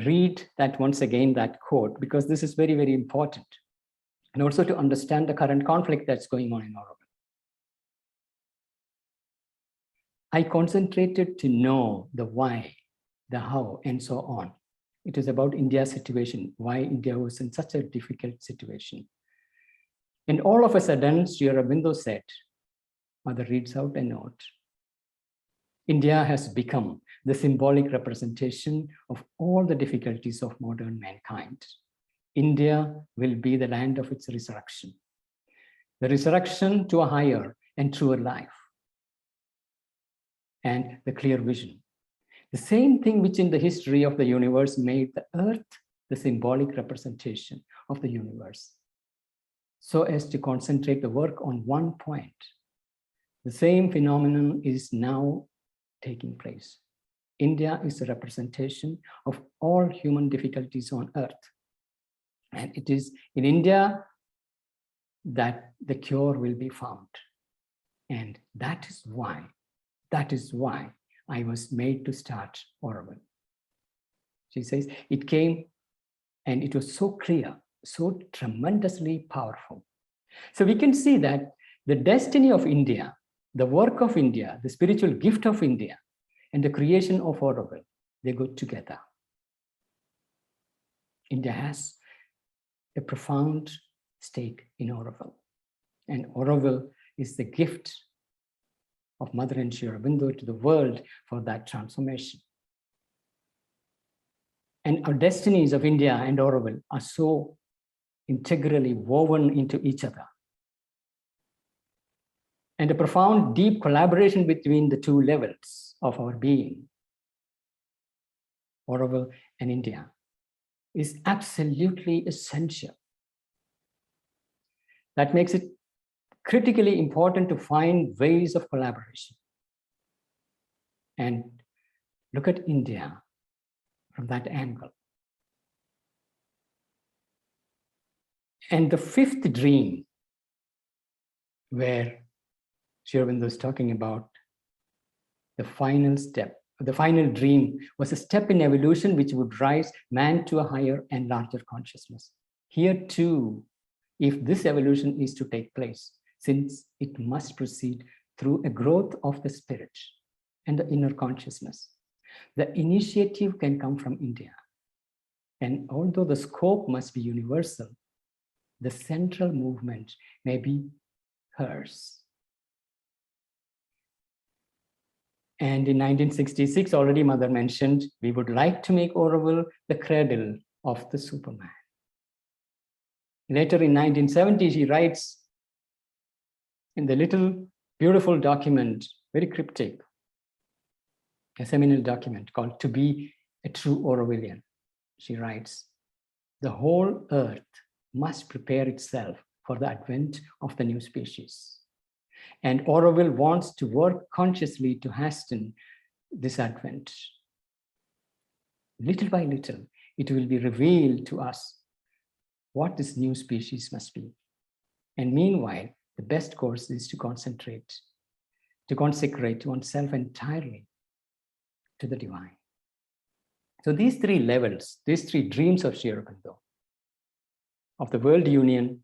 read that once again, that quote, because this is very, very important. And also to understand the current conflict that's going on in Auroville. I concentrated to know the why the how, and so on. It is about India's situation, why India was in such a difficult situation. And all of a sudden, Sri Aurobindo said, Mother reads out a note. India has become the symbolic representation of all the difficulties of modern mankind. India will be the land of its resurrection, the resurrection to a higher and truer life, and the clear vision. The same thing which in the history of the universe made the earth the symbolic representation of the universe, so as to concentrate the work on one point. The same phenomenon is now taking place. India is a representation of all human difficulties on earth. And it is in India that the cure will be found. And that is why I was made to start Auroville. She says, it came and it was so clear, so tremendously powerful. So we can see that the destiny of India, the work of India, the spiritual gift of India, and the creation of Auroville, they go together. India has a profound stake in Auroville. And Auroville is the gift of Mother and Sri Aurobindo to the world for that transformation. And our destinies of India and Auroville are so integrally woven into each other. And a profound, deep collaboration between the two levels of our being, Auroville and India, is absolutely essential. That makes it critically important to find ways of collaboration. And look at India from that angle. And the fifth dream, where Sri Aurobindo is talking about the final step, the final dream was a step in evolution which would rise man to a higher and larger consciousness. Here too, if this evolution is to take place, since it must proceed through a growth of the spirit and the inner consciousness, the initiative can come from India. And although the scope must be universal, the central movement may be hers. And in 1966, already Mother mentioned, we would like to make Auroville the cradle of the Superman. Later in 1970, she writes in the little beautiful document, very cryptic, a seminal document called To Be a True Aurovillian. She writes, the whole earth must prepare itself for the advent of the new species. And Auroville wants to work consciously to hasten this advent. Little by little, it will be revealed to us what this new species must be. And meanwhile, the best course is to consecrate oneself entirely to the divine. So these three levels, these three dreams of Sri Aurobindo, of the world union,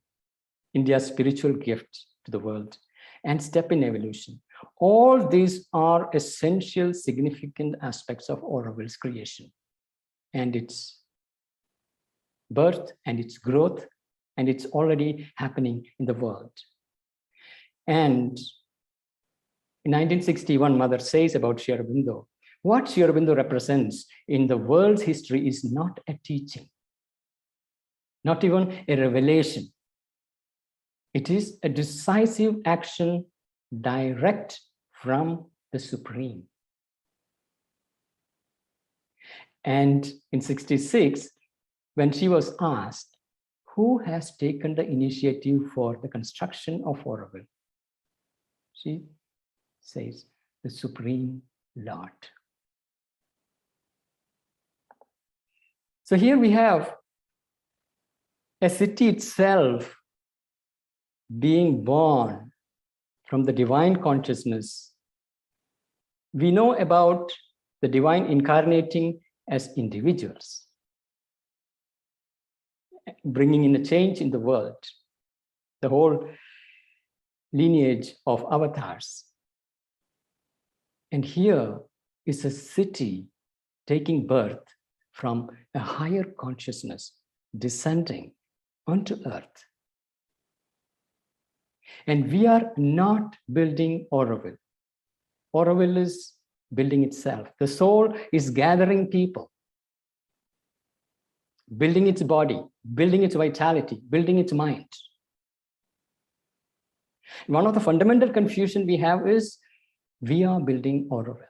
India's spiritual gift to the world, and step in evolution, all these are essential, significant aspects of Auroville's creation and its birth and its growth, and it's already happening in the world. And in 1961, Mother says about Sri Aurobindo, what Sri Aurobindo represents in the world's history is not a teaching, not even a revelation. It is a decisive action direct from the Supreme. And in 66, when she was asked, who has taken the initiative for the construction of Auroville? She says, the Supreme Lord. So here we have a city itself being born from the divine consciousness. We know about the divine incarnating as individuals, bringing in a change in the world, the whole lineage of avatars. And here is a city taking birth from a higher consciousness descending onto earth. And we are not building Auroville. Auroville is building itself. The soul is gathering people, building its body, building its vitality, building its mind. One of the fundamental confusion we have is we are building Auroville.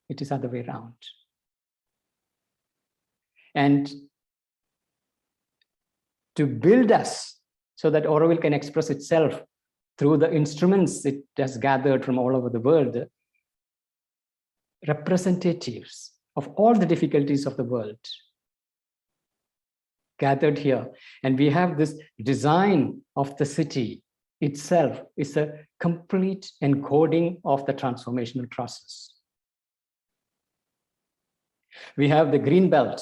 It is other way around. And to build us so that Auroville can express itself through the instruments it has gathered from all over the world, representatives of all the difficulties of the world gathered here. And we have this design of the city itself is a complete encoding of the transformational process. We have the green belt,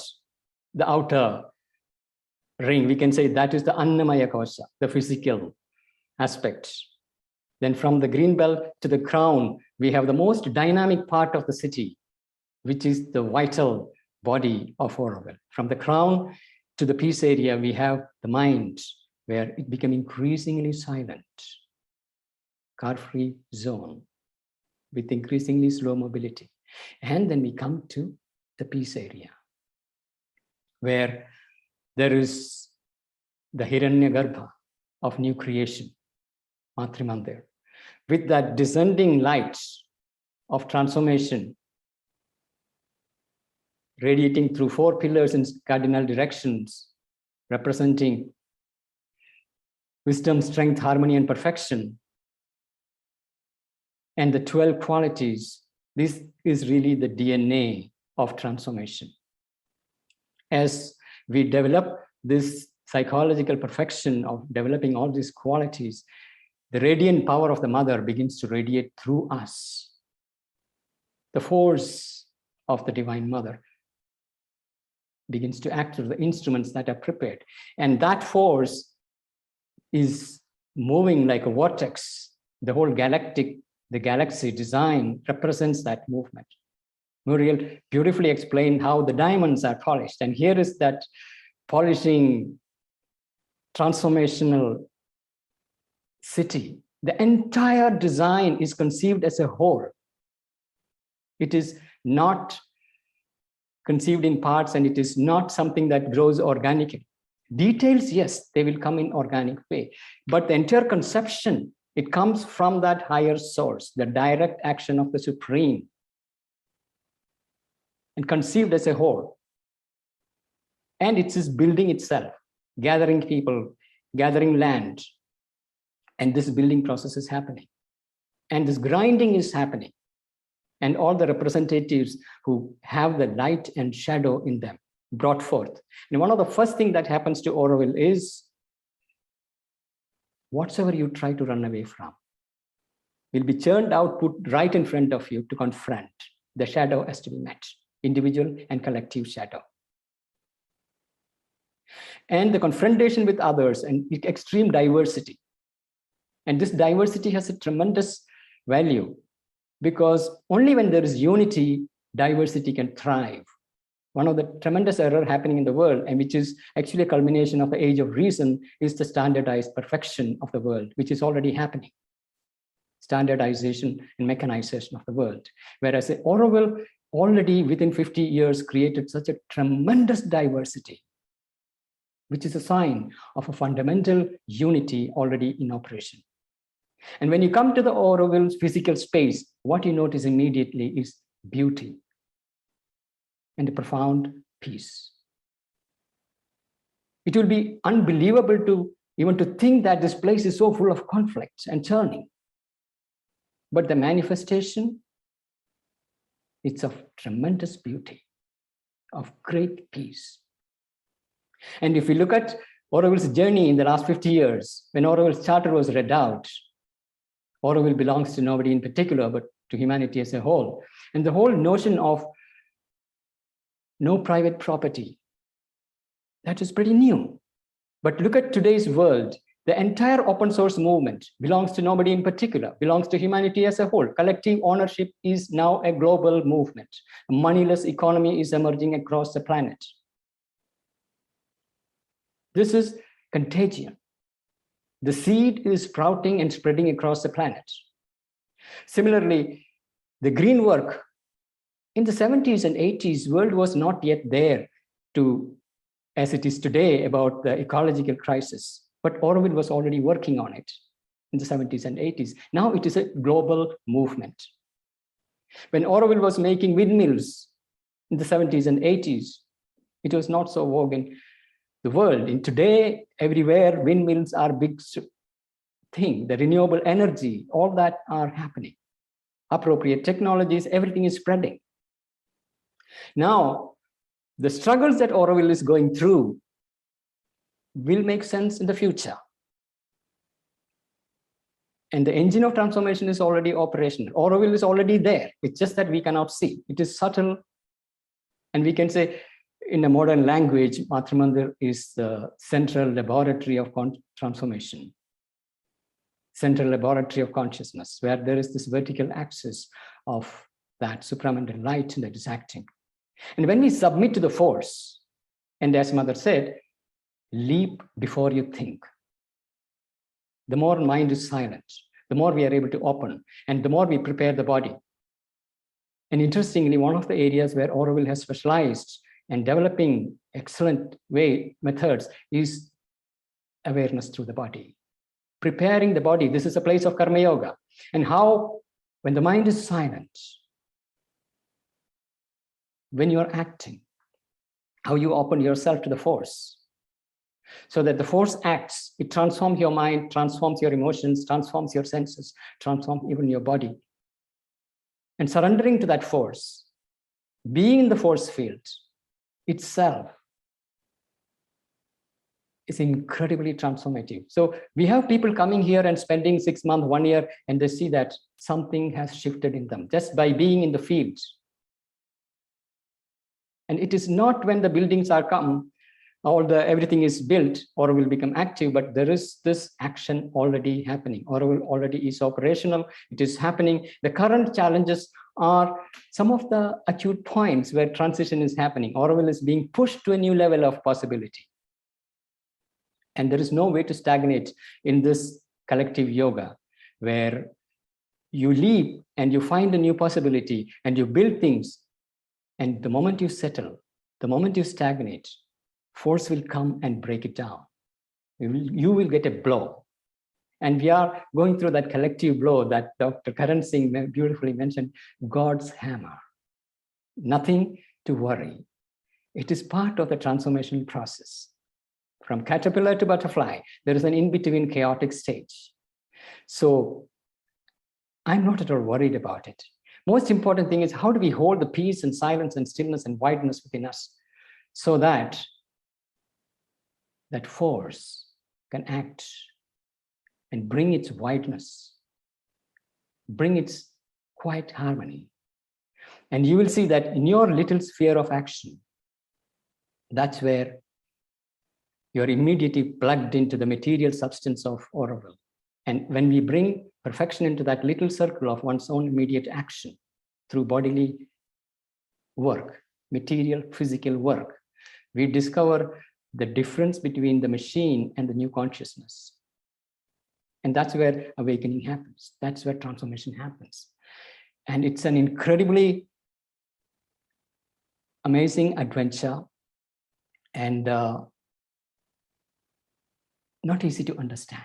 the outer ring. We can say that is the Annamaya Kosha, the physical aspect. Then from the green belt to the crown, we have the most dynamic part of the city, which is the vital body of Auroville. From the crown to the peace area, we have the mind, where it became increasingly silent, car-free zone with increasingly slow mobility. And then we come to the peace area, where there is the Hiranyagarbha of new creation, Matrimandir, with that descending light of transformation radiating through 4 pillars in cardinal directions, representing wisdom, strength, harmony, and perfection, and the 12 qualities. This is really the DNA of transformation. As we develop this psychological perfection of developing all these qualities, the radiant power of the mother begins to radiate through us. The force of the divine mother begins to act through the instruments that are prepared. And that force is moving like a vortex. The whole the galaxy design represents that movement. Muriel beautifully explained how the diamonds are polished. And here is that polishing transformational city. The entire design is conceived as a whole. It is not conceived in parts, and it is not something that grows organically. Details, yes, they will come in organic way, but the entire conception, it comes from that higher source, the direct action of the Supreme, and conceived as a whole. And it is building itself, gathering people, gathering land, and this building process is happening. And this grinding is happening. And all the representatives who have the light and shadow in them brought forth. And one of the first things that happens to Auroville is whatsoever you try to run away from will be churned out, put right in front of you to confront. The shadow has to be met, individual and collective shadow. And the confrontation with others and extreme diversity. And this diversity has a tremendous value, because only when there is unity, diversity can thrive. One of the tremendous errors happening in the world, and which is actually a culmination of the age of reason, is the standardized perfection of the world, which is already happening. Standardization and mechanization of the world. Whereas Auroville already within 50 years created such a tremendous diversity, which is a sign of a fundamental unity already in operation. And when you come to the Auroville's physical space, what you notice immediately is beauty and a profound peace. It will be unbelievable to even to think that this place is so full of conflicts and churning. But the manifestation, it's of tremendous beauty, of great peace. And if we look at Auroville's journey in the last 50 years, when Auroville's charter was read out, Auroville belongs to nobody in particular, but to humanity as a whole. And the whole notion of no private property, that is pretty new. But look at today's world. The entire open source movement belongs to nobody in particular, belongs to humanity as a whole. Collective ownership is now a global movement. A moneyless economy is emerging across the planet. This is contagion. The seed is sprouting and spreading across the planet. Similarly, the green work in the 70s and 80s, world was not yet there to, as it is today, about the ecological crisis. But Auroville was already working on it in the 70s and 80s. Now it is a global movement. When Auroville was making windmills in the 70s and 80s, it was not so vogue in the world. In today, everywhere, windmills are a big thing. The renewable energy, all that are happening. Appropriate technologies, everything is spreading. Now, the struggles that Auroville is going through will make sense in the future. And the engine of transformation is already operational. Auroville is already there. It's just that we cannot see. It is subtle. And we can say, in a modern language, Matrimandir is the central laboratory of transformation, central laboratory of consciousness, where there is this vertical axis of that supramental light that is acting. And when we submit to the force, and as Mother said, leap before you think. The more mind is silent, the more we are able to open, and the more we prepare the body. And interestingly, one of the areas where Auroville has specialized and developing excellent methods is awareness through the body. Preparing the body, this is a place of karma yoga. And how, when the mind is silent, when you're acting, how you open yourself to the force, so that the force acts, it transforms your mind, transforms your emotions, transforms your senses, transforms even your body. And surrendering to that force, being in the force field itself is incredibly transformative. So we have people coming here and spending 6 months, 1 year, and they see that something has shifted in them just by being in the field. And it is not when the buildings are come, everything is built or will become active, but there is this action already happening, or already is operational. It is happening. The current challenges are some of the acute points where transition is happening. Auroville is being pushed to a new level of possibility. And there is no way to stagnate in this collective yoga, where you leap and you find a new possibility and you build things. And the moment you settle, the moment you stagnate, force will come and break it down. You will get a blow. And we are going through that collective blow that Dr. Karan Singh beautifully mentioned, God's hammer. Nothing to worry. It is part of the transformation process. From caterpillar to butterfly, there is an in-between chaotic stage. So I'm not at all worried about it. Most important thing is, how do we hold the peace and silence and stillness and wideness within us so that that force can act and bring its wideness, bring its quiet harmony. And you will see that in your little sphere of action, that's where you're immediately plugged into the material substance of Auroville. And when we bring perfection into that little circle of one's own immediate action through bodily work, material, physical work, we discover the difference between the machine and the new consciousness. And that's where awakening happens. That's where transformation happens. And it's an incredibly amazing adventure and not easy to understand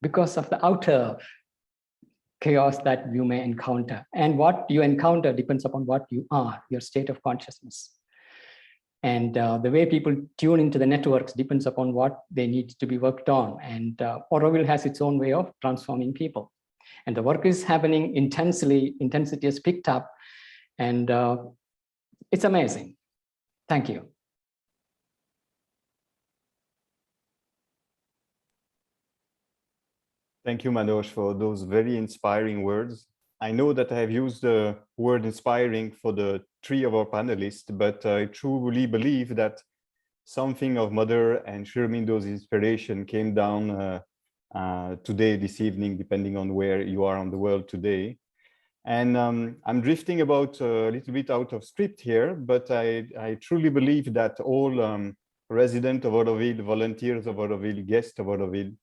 because of the outer chaos that you may encounter. And what you encounter depends upon what you are, your state of consciousness. And the way people tune into the networks depends upon what they need to be worked on. And Auroville has its own way of transforming people. And the work is happening intensely. Intensity has picked up. And it's amazing. Thank you. Thank you, Manoj, for those very inspiring words. I know that I have used the word inspiring for the 3 of our panelists, but I truly believe that something of Mother and Sri Aurobindo's inspiration came down today, this evening, depending on where you are on the world today. And I'm drifting about a little bit out of script here, but I truly believe that all residents of Auroville, volunteers of Auroville, guests of Auroville,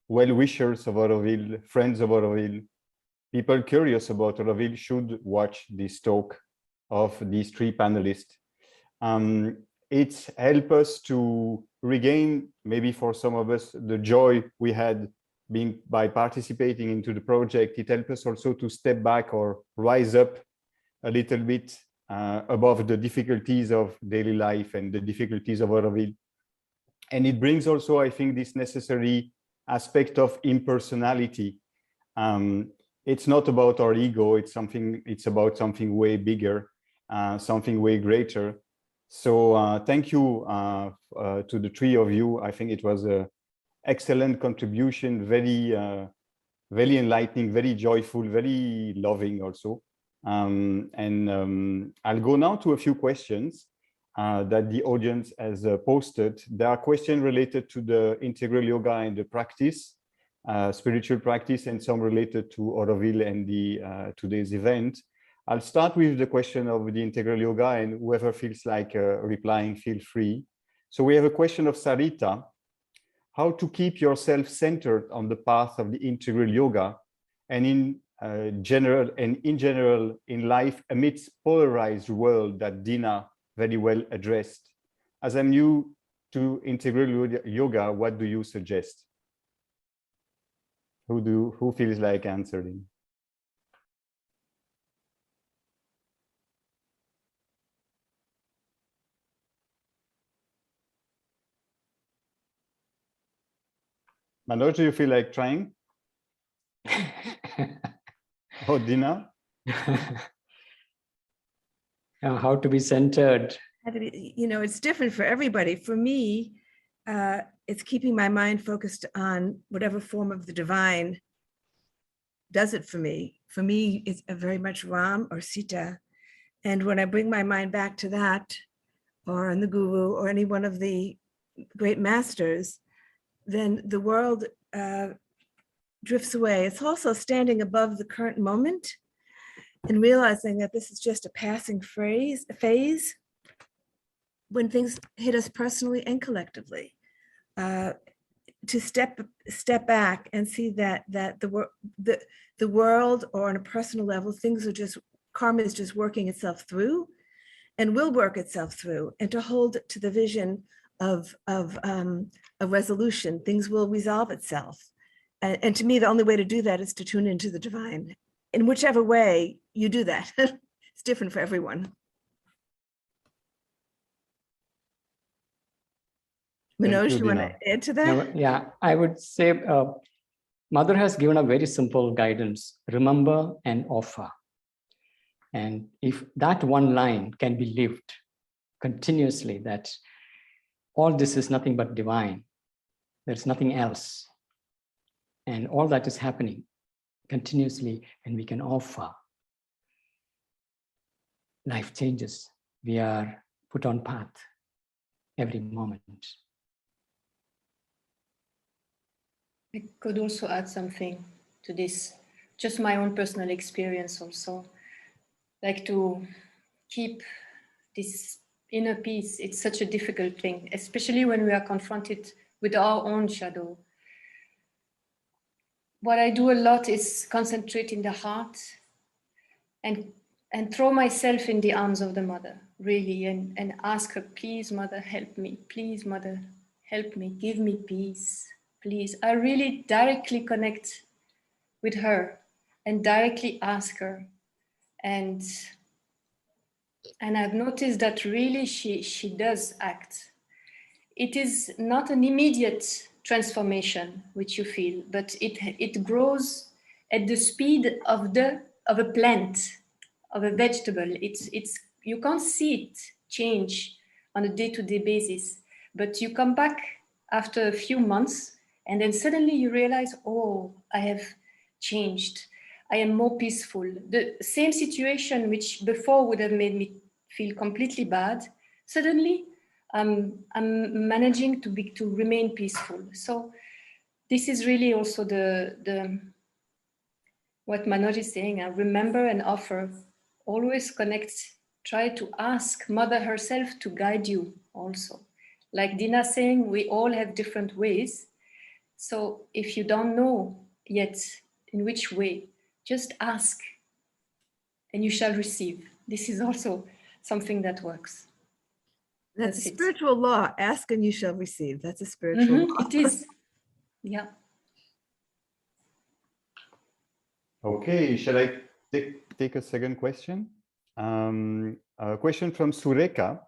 well-wishers of Auroville, friends of Auroville, people curious about Auroville should watch this talk of these three panelists. It's helped us to regain, maybe for some of us, the joy we had by participating into the project. It helped us also to step back or rise up a little bit above the difficulties of daily life and the difficulties of Auroville. And it brings also, I think, this necessary aspect of impersonality. It's not about our ego, it's about something way bigger, something way greater. So thank you to the three of you. I think it was an excellent contribution, very enlightening, very joyful, very loving also. I'll go now to a few questions that the audience has posted. There are questions related to the integral yoga and the practice, spiritual practice, and some related to Auroville and the today's event. I'll start with the question of the integral yoga, and whoever feels like replying, feel free. So we have a question of Sarita. How to keep yourself centered on the path of the integral yoga and in general in life amidst polarized world that Dena very well addressed. As I'm new to integral yoga, what do you suggest? Who feels like answering? Manoj, do you feel like trying? Oh, Dena? How to be centered. You know, it's different for everybody. For me, it's keeping my mind focused on whatever form of the divine does it for me. For me, it's very much Ram or Sita. And when I bring my mind back to that, or on the guru, or any one of the great masters, then the world drifts away. It's also standing above the current moment and realizing that this is just a passing phase when things hit us personally and collectively. To step back and see that the world, or on a personal level, things are just, karma is just working itself through and will work itself through, and to hold to the vision of a resolution. Things will resolve itself. And to me, the only way to do that is to tune into the divine. In whichever way you do that, it's different for everyone. Manoj, you want to add to that? No, yeah, I would say Mother has given a very simple guidance: remember and offer. And if that one line can be lived continuously, that all this is nothing but divine, there's nothing else, and all that is happening continuously, and we can offer, life changes. We are put on path every moment. I could also add something to this, just my own personal experience also. Like, to keep this inner peace, it's such a difficult thing, especially when we are confronted with our own shadow. What I do a lot is concentrate in the heart and throw myself in the arms of the Mother, really, and ask her, please, Mother, help me. Please, Mother, help me. Give me peace, please. I really directly connect with her and directly ask her. And I've noticed that really she does act. It is not an immediate transformation which you feel, but it grows at the speed of a plant, of a vegetable. It's you can't see it change on a day-to-day basis, but you come back after a few months, and then suddenly you realize, oh, I have changed. I am more peaceful. The same situation which before would have made me feel completely bad, suddenly I'm managing to remain peaceful. So this is really also what Manoj is saying. Remember and offer. Always connect. Try to ask Mother herself to guide you also. Like Dena saying, we all have different ways. So if you don't know yet in which way, just ask and you shall receive. This is also something that works. That's a That's it. spiritual law. Ask and you shall receive. That's a spiritual law. It is. Yeah. Okay, shall I take a second question? A question from Sureka.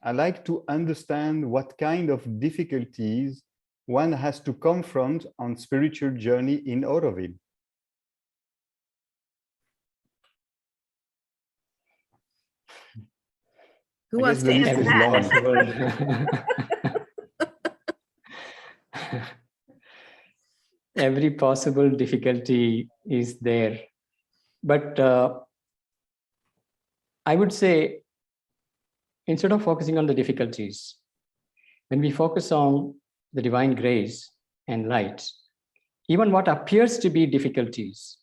I'd like to understand what kind of difficulties one has to confront on spiritual journey in Auroville. Who wants to answer Every that? every possible difficulty is there. But I would say, instead of focusing on the difficulties, when we focus on the divine grace and light, even what appears to be difficulties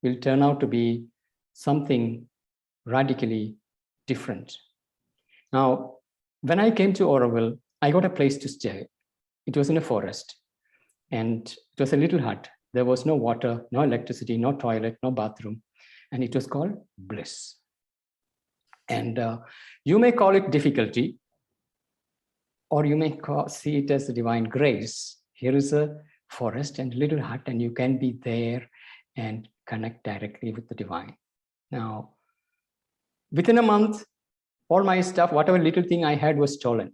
will turn out to be something radically different. Now, when I came to Auroville, I got a place to stay. It was in a forest, and it was a little hut. There was no water, no electricity, no toilet, no bathroom, and it was called bliss. And you may call it difficulty, or you may see it as a divine grace. Here is a forest and little hut, and you can be there and connect directly with the divine. Now, within a month, all my stuff, whatever little thing I had, was stolen.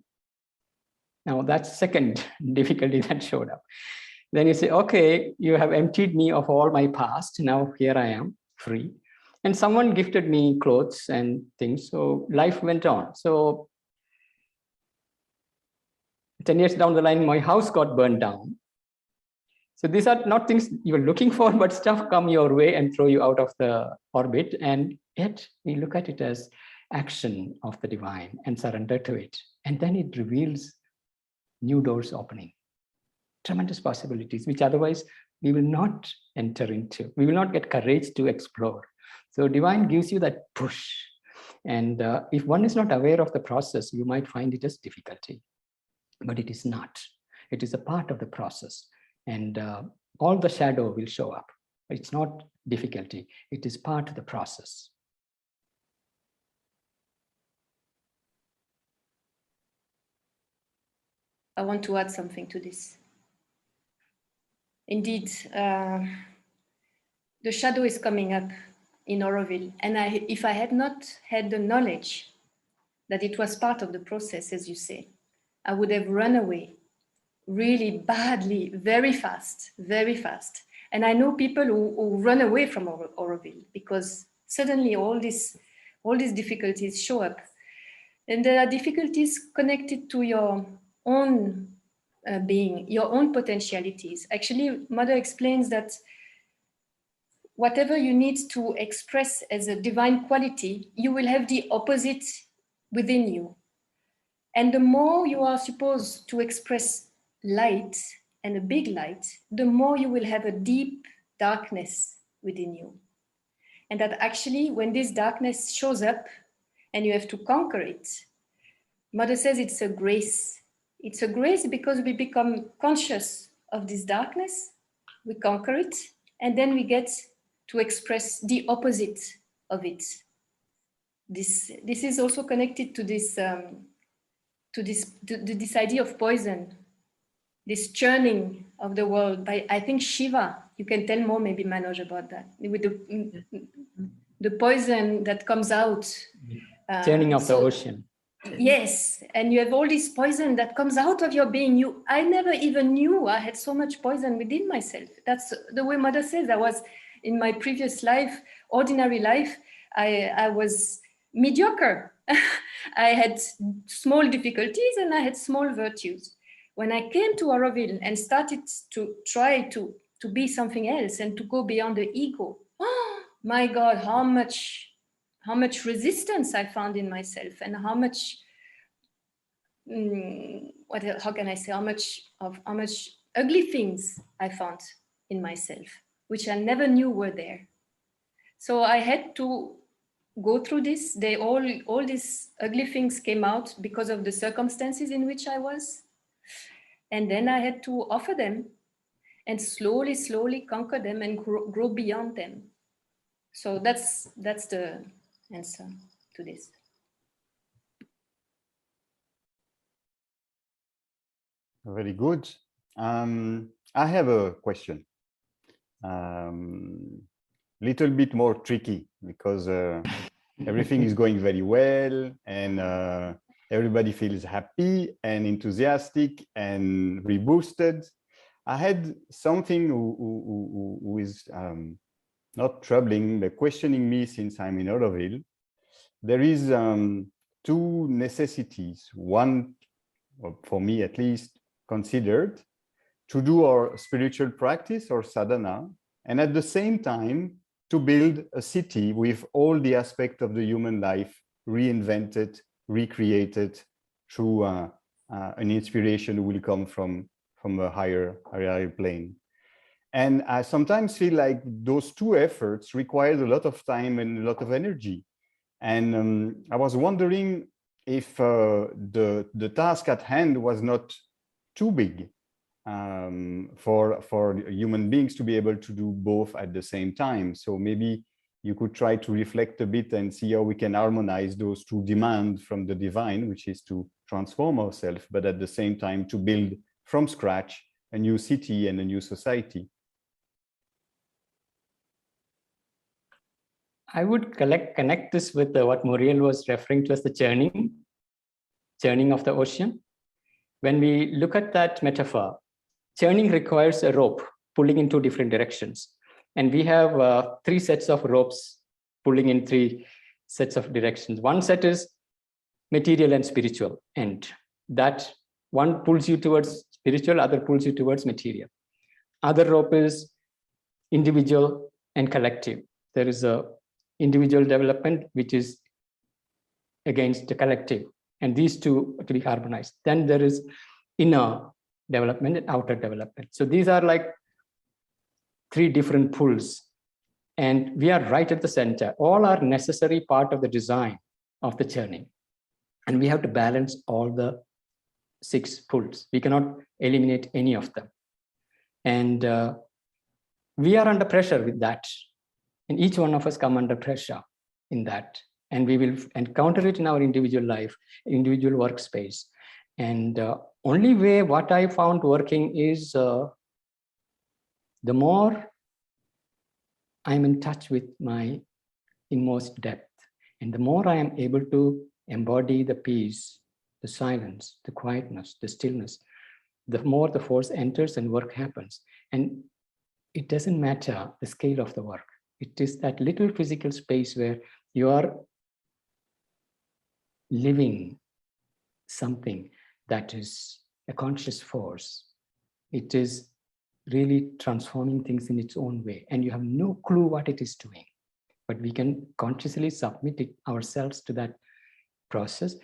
Now, that's second difficulty that showed up. Then you say, okay, you have emptied me of all my past. Now here I am, free. And someone gifted me clothes and things. So life went on. So 10 years down the line, my house got burned down. So these are not things you're looking for, but stuff come your way and throw you out of the orbit. And yet we look at it as action of the divine and surrender to it. And then it reveals new doors opening, tremendous possibilities, which otherwise we will not enter into. We will not get courage to explore. So divine gives you that push. And if one is not aware of the process, you might find it as difficulty, but it is not. It is a part of the process. And all the shadow will show up. It's not difficulty. It is part of the process. I want to add something to this. Indeed, the shadow is coming up in Auroville. And if I had not had the knowledge that it was part of the process, as you say, I would have run away really badly, very fast, very fast. And I know people who run away from Auroville because suddenly all these difficulties show up. And there are difficulties connected to your own being, your own potentialities. Actually, Mother explains that whatever you need to express as a divine quality, you will have the opposite within you. And the more you are supposed to express light and a big light, the more you will have a deep darkness within you. And that actually, when this darkness shows up and you have to conquer it, Mother says it's a grace. It's a grace because we become conscious of this darkness, we conquer it, and then we get to express the opposite of it. This is also connected to this idea of poison, this churning of the world by, I think, Shiva. You can tell more, maybe, Manoj, about that. With the poison that comes out. Churning of the ocean. Yes, and you have all this poison that comes out of your being. I never even knew I had so much poison within myself. That's the way Mother says. I was, in my previous life, ordinary life, I was mediocre. I had small difficulties and I had small virtues. When I came to Auroville and started to try to be something else and to go beyond the ego, oh my God, how much resistance I found in myself and how much how can I say, how much ugly things I found in myself, which I never knew were there. So I had to go through this. All these ugly things came out because of the circumstances in which I was. And then I had to offer them and slowly conquer them and grow beyond them. So that's the answer to this. Very good. I have a question. Little bit more tricky because everything is going very well and everybody feels happy and enthusiastic and reboosted. I had something who is not troubling, but questioning me since I'm in Auroville. There is two necessities. One, for me at least, considered to do our spiritual practice or sadhana, and at the same time to build a city with all the aspects of the human life reinvented, recreated through an inspiration will come from a higher plane. And I sometimes feel like those two efforts require a lot of time and a lot of energy. And I was wondering if the task at hand was not too big for human beings to be able to do both at the same time. So maybe you could try to reflect a bit and see how we can harmonize those two demands from the divine, which is to transform ourselves, but at the same time to build from scratch a new city and a new society. I would connect this with what Muriel was referring to as the churning of the ocean. When we look at that metaphor, churning requires a rope pulling in two different directions. And we have 3 sets of ropes pulling in 3 sets of directions. One set is material and spiritual, and that one pulls you towards spiritual, other pulls you towards material. Other rope is individual and collective. There is a individual development which is against the collective, and these two to be harmonized. Then there is inner development and outer development. So these are like 3 different pulls, and we are right at the center. All are necessary part of the design of the churning, and we have to balance all the 6 pulls. We cannot eliminate any of them, and we are under pressure with that, and each one of us come under pressure in that, and we will encounter it in our individual life, individual workspace. And only way what I found working is the more I'm in touch with my inmost depth, and the more I am able to embody the peace, the silence, the quietness, the stillness, the more the force enters and work happens. And it doesn't matter the scale of the work. It is that little physical space where you are living something that is a conscious force. It is really transforming things in its own way, and you have no clue what it is doing. But we can consciously submit ourselves to that process.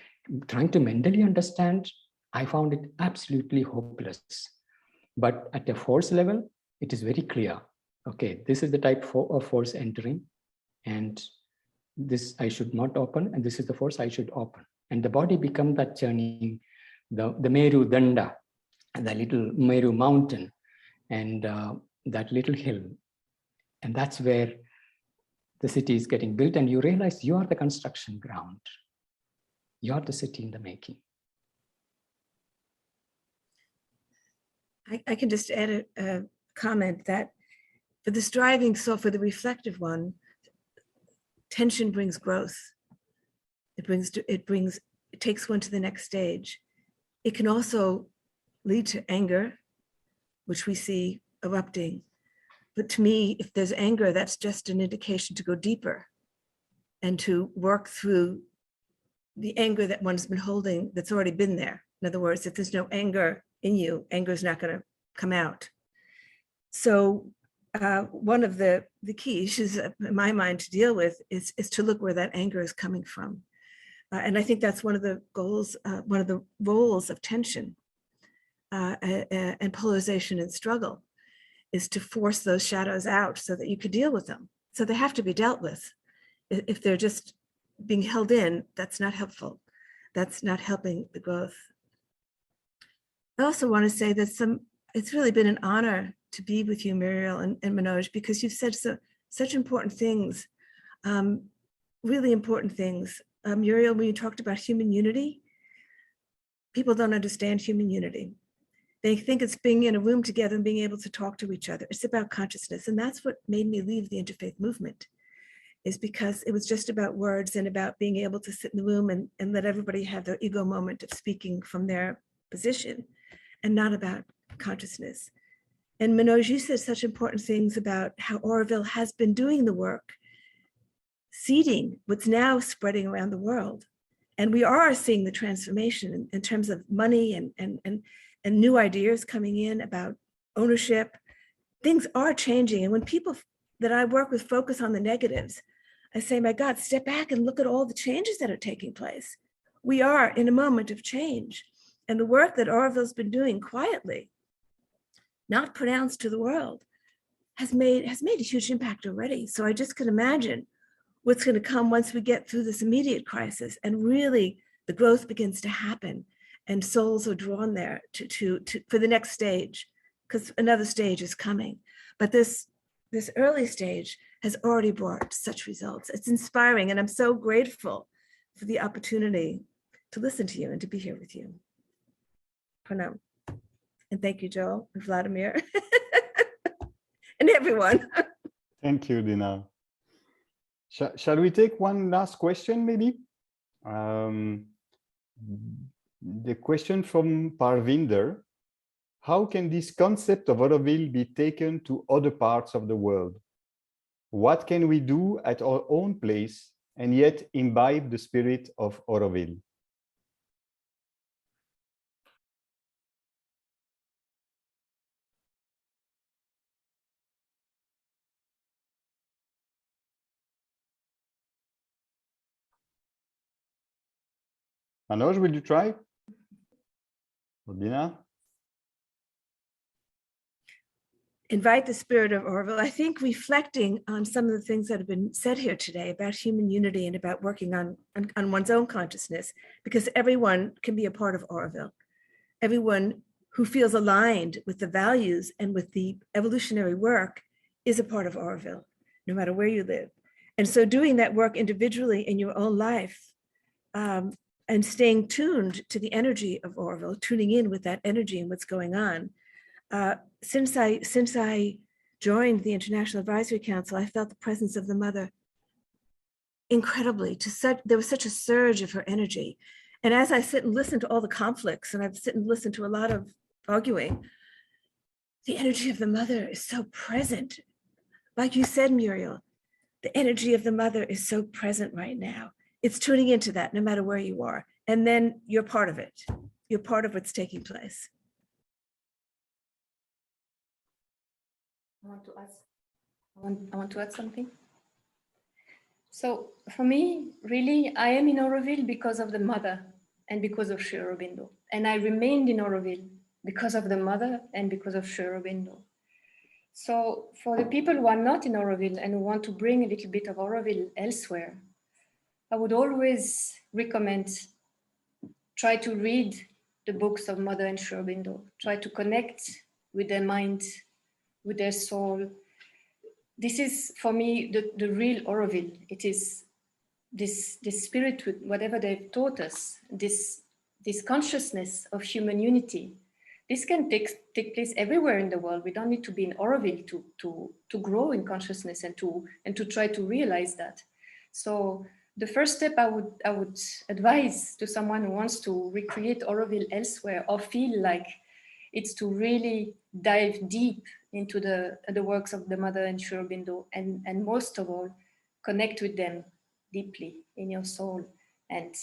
Trying to mentally understand, I found it absolutely hopeless. But at a force level, it is very clear. Okay, this is the type of force entering, and this I should not open, and this is the force I should open. And the body becomes that churning, the Meru Danda, the little Meru mountain, and that little hill. And that's where the city is getting built, and you realize you are the construction ground. You are the city in the making. I can just add a comment that for the striving soul, for the reflective one, tension brings growth. It takes one to the next stage. It can also lead to anger, which we see erupting. But to me, if there's anger, that's just an indication to go deeper and to work through the anger that one's been holding that's already been there. In other words, if there's no anger in you, anger is not going to come out. So one of the key issues in my mind to deal with is to look where that anger is coming from. And I think that's one of the goals, one of the roles of tension and polarization and struggle, is to force those shadows out so that you could deal with them. So they have to be dealt with. If they're just being held in, that's not helpful. That's not helping the growth. I also want to say that it's really been an honor to be with you, Muriel and Manoj, because you've said such important things, really important things. Muriel, when you talked about human unity, people don't understand human unity. They think it's being in a room together and being able to talk to each other. It's about consciousness. And that's what made me leave the interfaith movement, is because it was just about words and about being able to sit in the room and let everybody have their ego moment of speaking from their position, and not about consciousness. And Manoj, you said such important things about how Auroville has been doing the work, seeding what's now spreading around the world. And we are seeing the transformation in terms of money and new ideas coming in about ownership. Things are changing. And when people that I work with focus on the negatives, I say, my God, step back and look at all the changes that are taking place. We are in a moment of change. And the work that Auroville's been doing quietly, not pronounced to the world, has made a huge impact already. So I just can imagine what's going to come once we get through this immediate crisis and really the growth begins to happen and souls are drawn there for the next stage, because another stage is coming. But this early stage has already brought such results. It's inspiring, and I'm so grateful for the opportunity to listen to you and to be here with you. Pranam. And thank you, Joel and Vladimir and everyone. Thank you, Dena. Shall we take one last question, maybe? The question from Parvinder: how can this concept of Auroville be taken to other parts of the world? What can we do at our own place and yet imbibe the spirit of Auroville? Manoj, will you try? Or Dena? Invite the spirit of Auroville. I think reflecting on some of the things that have been said here today about human unity and about working on one's own consciousness, because everyone can be a part of Auroville. Everyone who feels aligned with the values and with the evolutionary work is a part of Auroville, no matter where you live. And so doing that work individually in your own life, and staying tuned to the energy of Auroville, tuning in with that energy and what's going on. Since I joined the International Advisory Council, I felt the presence of the mother incredibly. There was such a surge of her energy. And as I sit and listen to all the conflicts, and I've sit and listened to a lot of arguing, the energy of the mother is so present. Like you said, Muriel, the energy of the mother is so present right now. It's tuning into that no matter where you are. And then you're part of it. You're part of what's taking place. I want to add something. So for me, really, I am in Auroville because of the mother and because of Sri Aurobindo. And I remained in Auroville because of the mother and because of Sri Aurobindo. So for the people who are not in Auroville and who want to bring a little bit of Auroville elsewhere, I would always recommend try to read the books of Mother and Sri Aurobindo, try to connect with their mind, with their soul. This is, for me, the real Auroville. It is this spirit, with whatever they've taught us, this consciousness of human unity. This can take place everywhere in the world. We don't need to be in Auroville to grow in consciousness and to try to realize that. So the first step I would advise to someone who wants to recreate Auroville elsewhere or feel like it's to really dive deep into the works of the Mother and Sri Aurobindo, and most of all, connect with them deeply in your soul and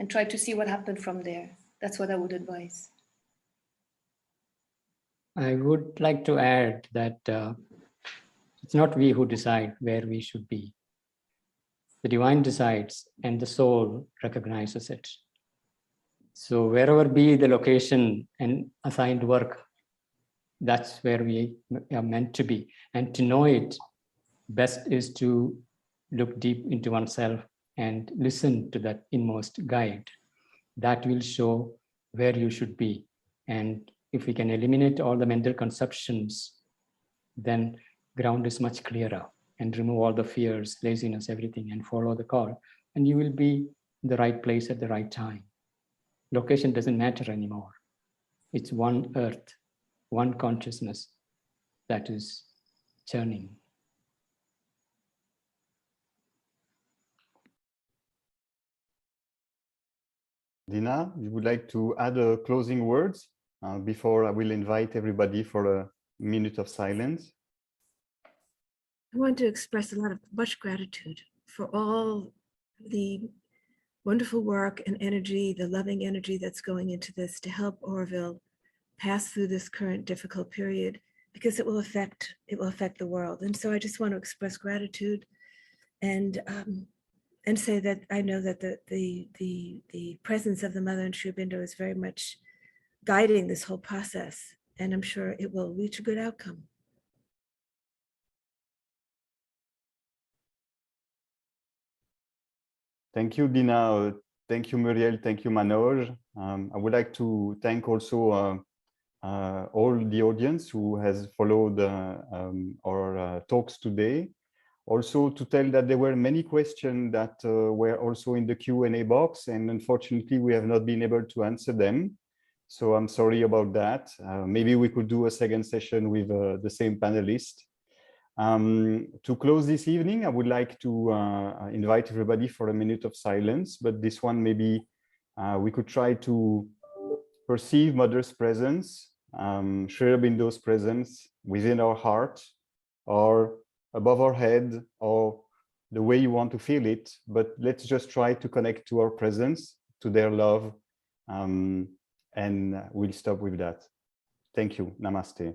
try to see what happened from there. That's what I would advise. I would like to add that it's not we who decide where we should be. the divine decides and the soul recognizes it. So wherever be the location and assigned work, that's where we are meant to be. And to know it best is to look deep into oneself and listen to that inmost guide. That will show where you should be. And if we can eliminate all the mental conceptions, then ground is much clearer, and remove all the fears, laziness, everything, and follow the call. And you will be in the right place at the right time. Location doesn't matter anymore. It's one earth, one consciousness that is churning. Dena, you would like to add a closing words before I will invite everybody for a minute of silence? I want to express much gratitude for all the wonderful work and energy, the loving energy that's going into this to help Auroville pass through this current difficult period, because it will affect the world. And so I just want to express gratitude and say that I know that the presence of the Mother and Sri Aurobindo is very much guiding this whole process, and I'm sure it will reach a good outcome. Thank you, Dena. Thank you, Muriel. Thank you, Manoj. I would like to thank also all the audience who has followed our talks today. Also to tell that there were many questions that were also in the Q&A box, and unfortunately we have not been able to answer them. So I'm sorry about that. Maybe we could do a second session with the same panelists. To close this evening, I would like to invite everybody for a minute of silence, but this one maybe we could try to perceive Mother's presence, Sri Aurobindo's presence within our heart, or above our head, or the way you want to feel it, but let's just try to connect to our presence, to their love, and we'll stop with that. Thank you. Namaste.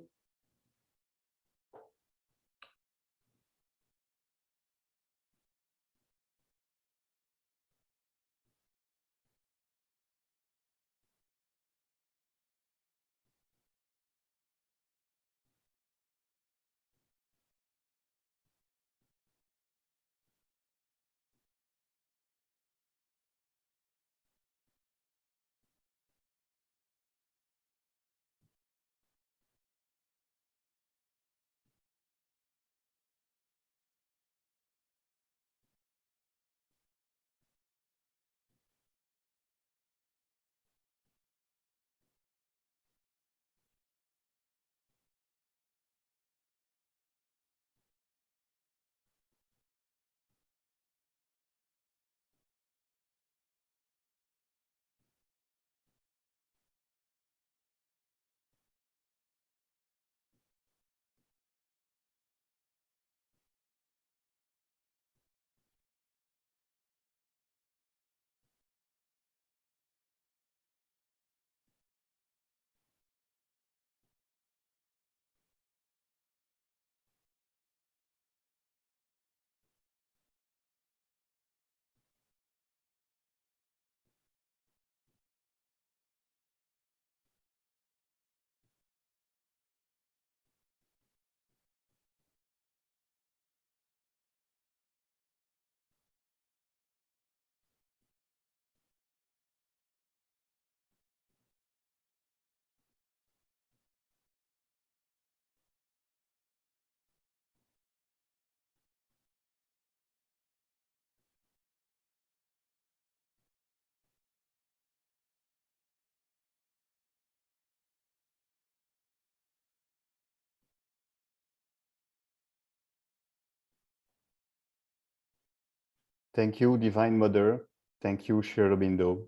Thank you, Divine Mother. Thank you, Sri Aurobindo.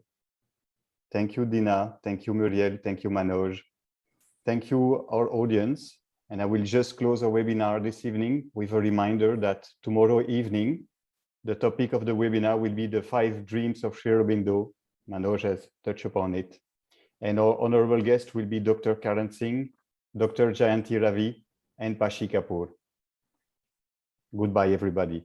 Thank you, Dena. Thank you, Muriel. Thank you, Manoj. Thank you, our audience. And I will just close our webinar this evening with a reminder that tomorrow evening, the topic of the webinar will be the 5 dreams of Sri Aurobindo. Manoj has touched upon it. And our honorable guest will be Dr. Karan Singh, Dr. Jayanti Ravi, and Pashi Kapoor. Goodbye, everybody.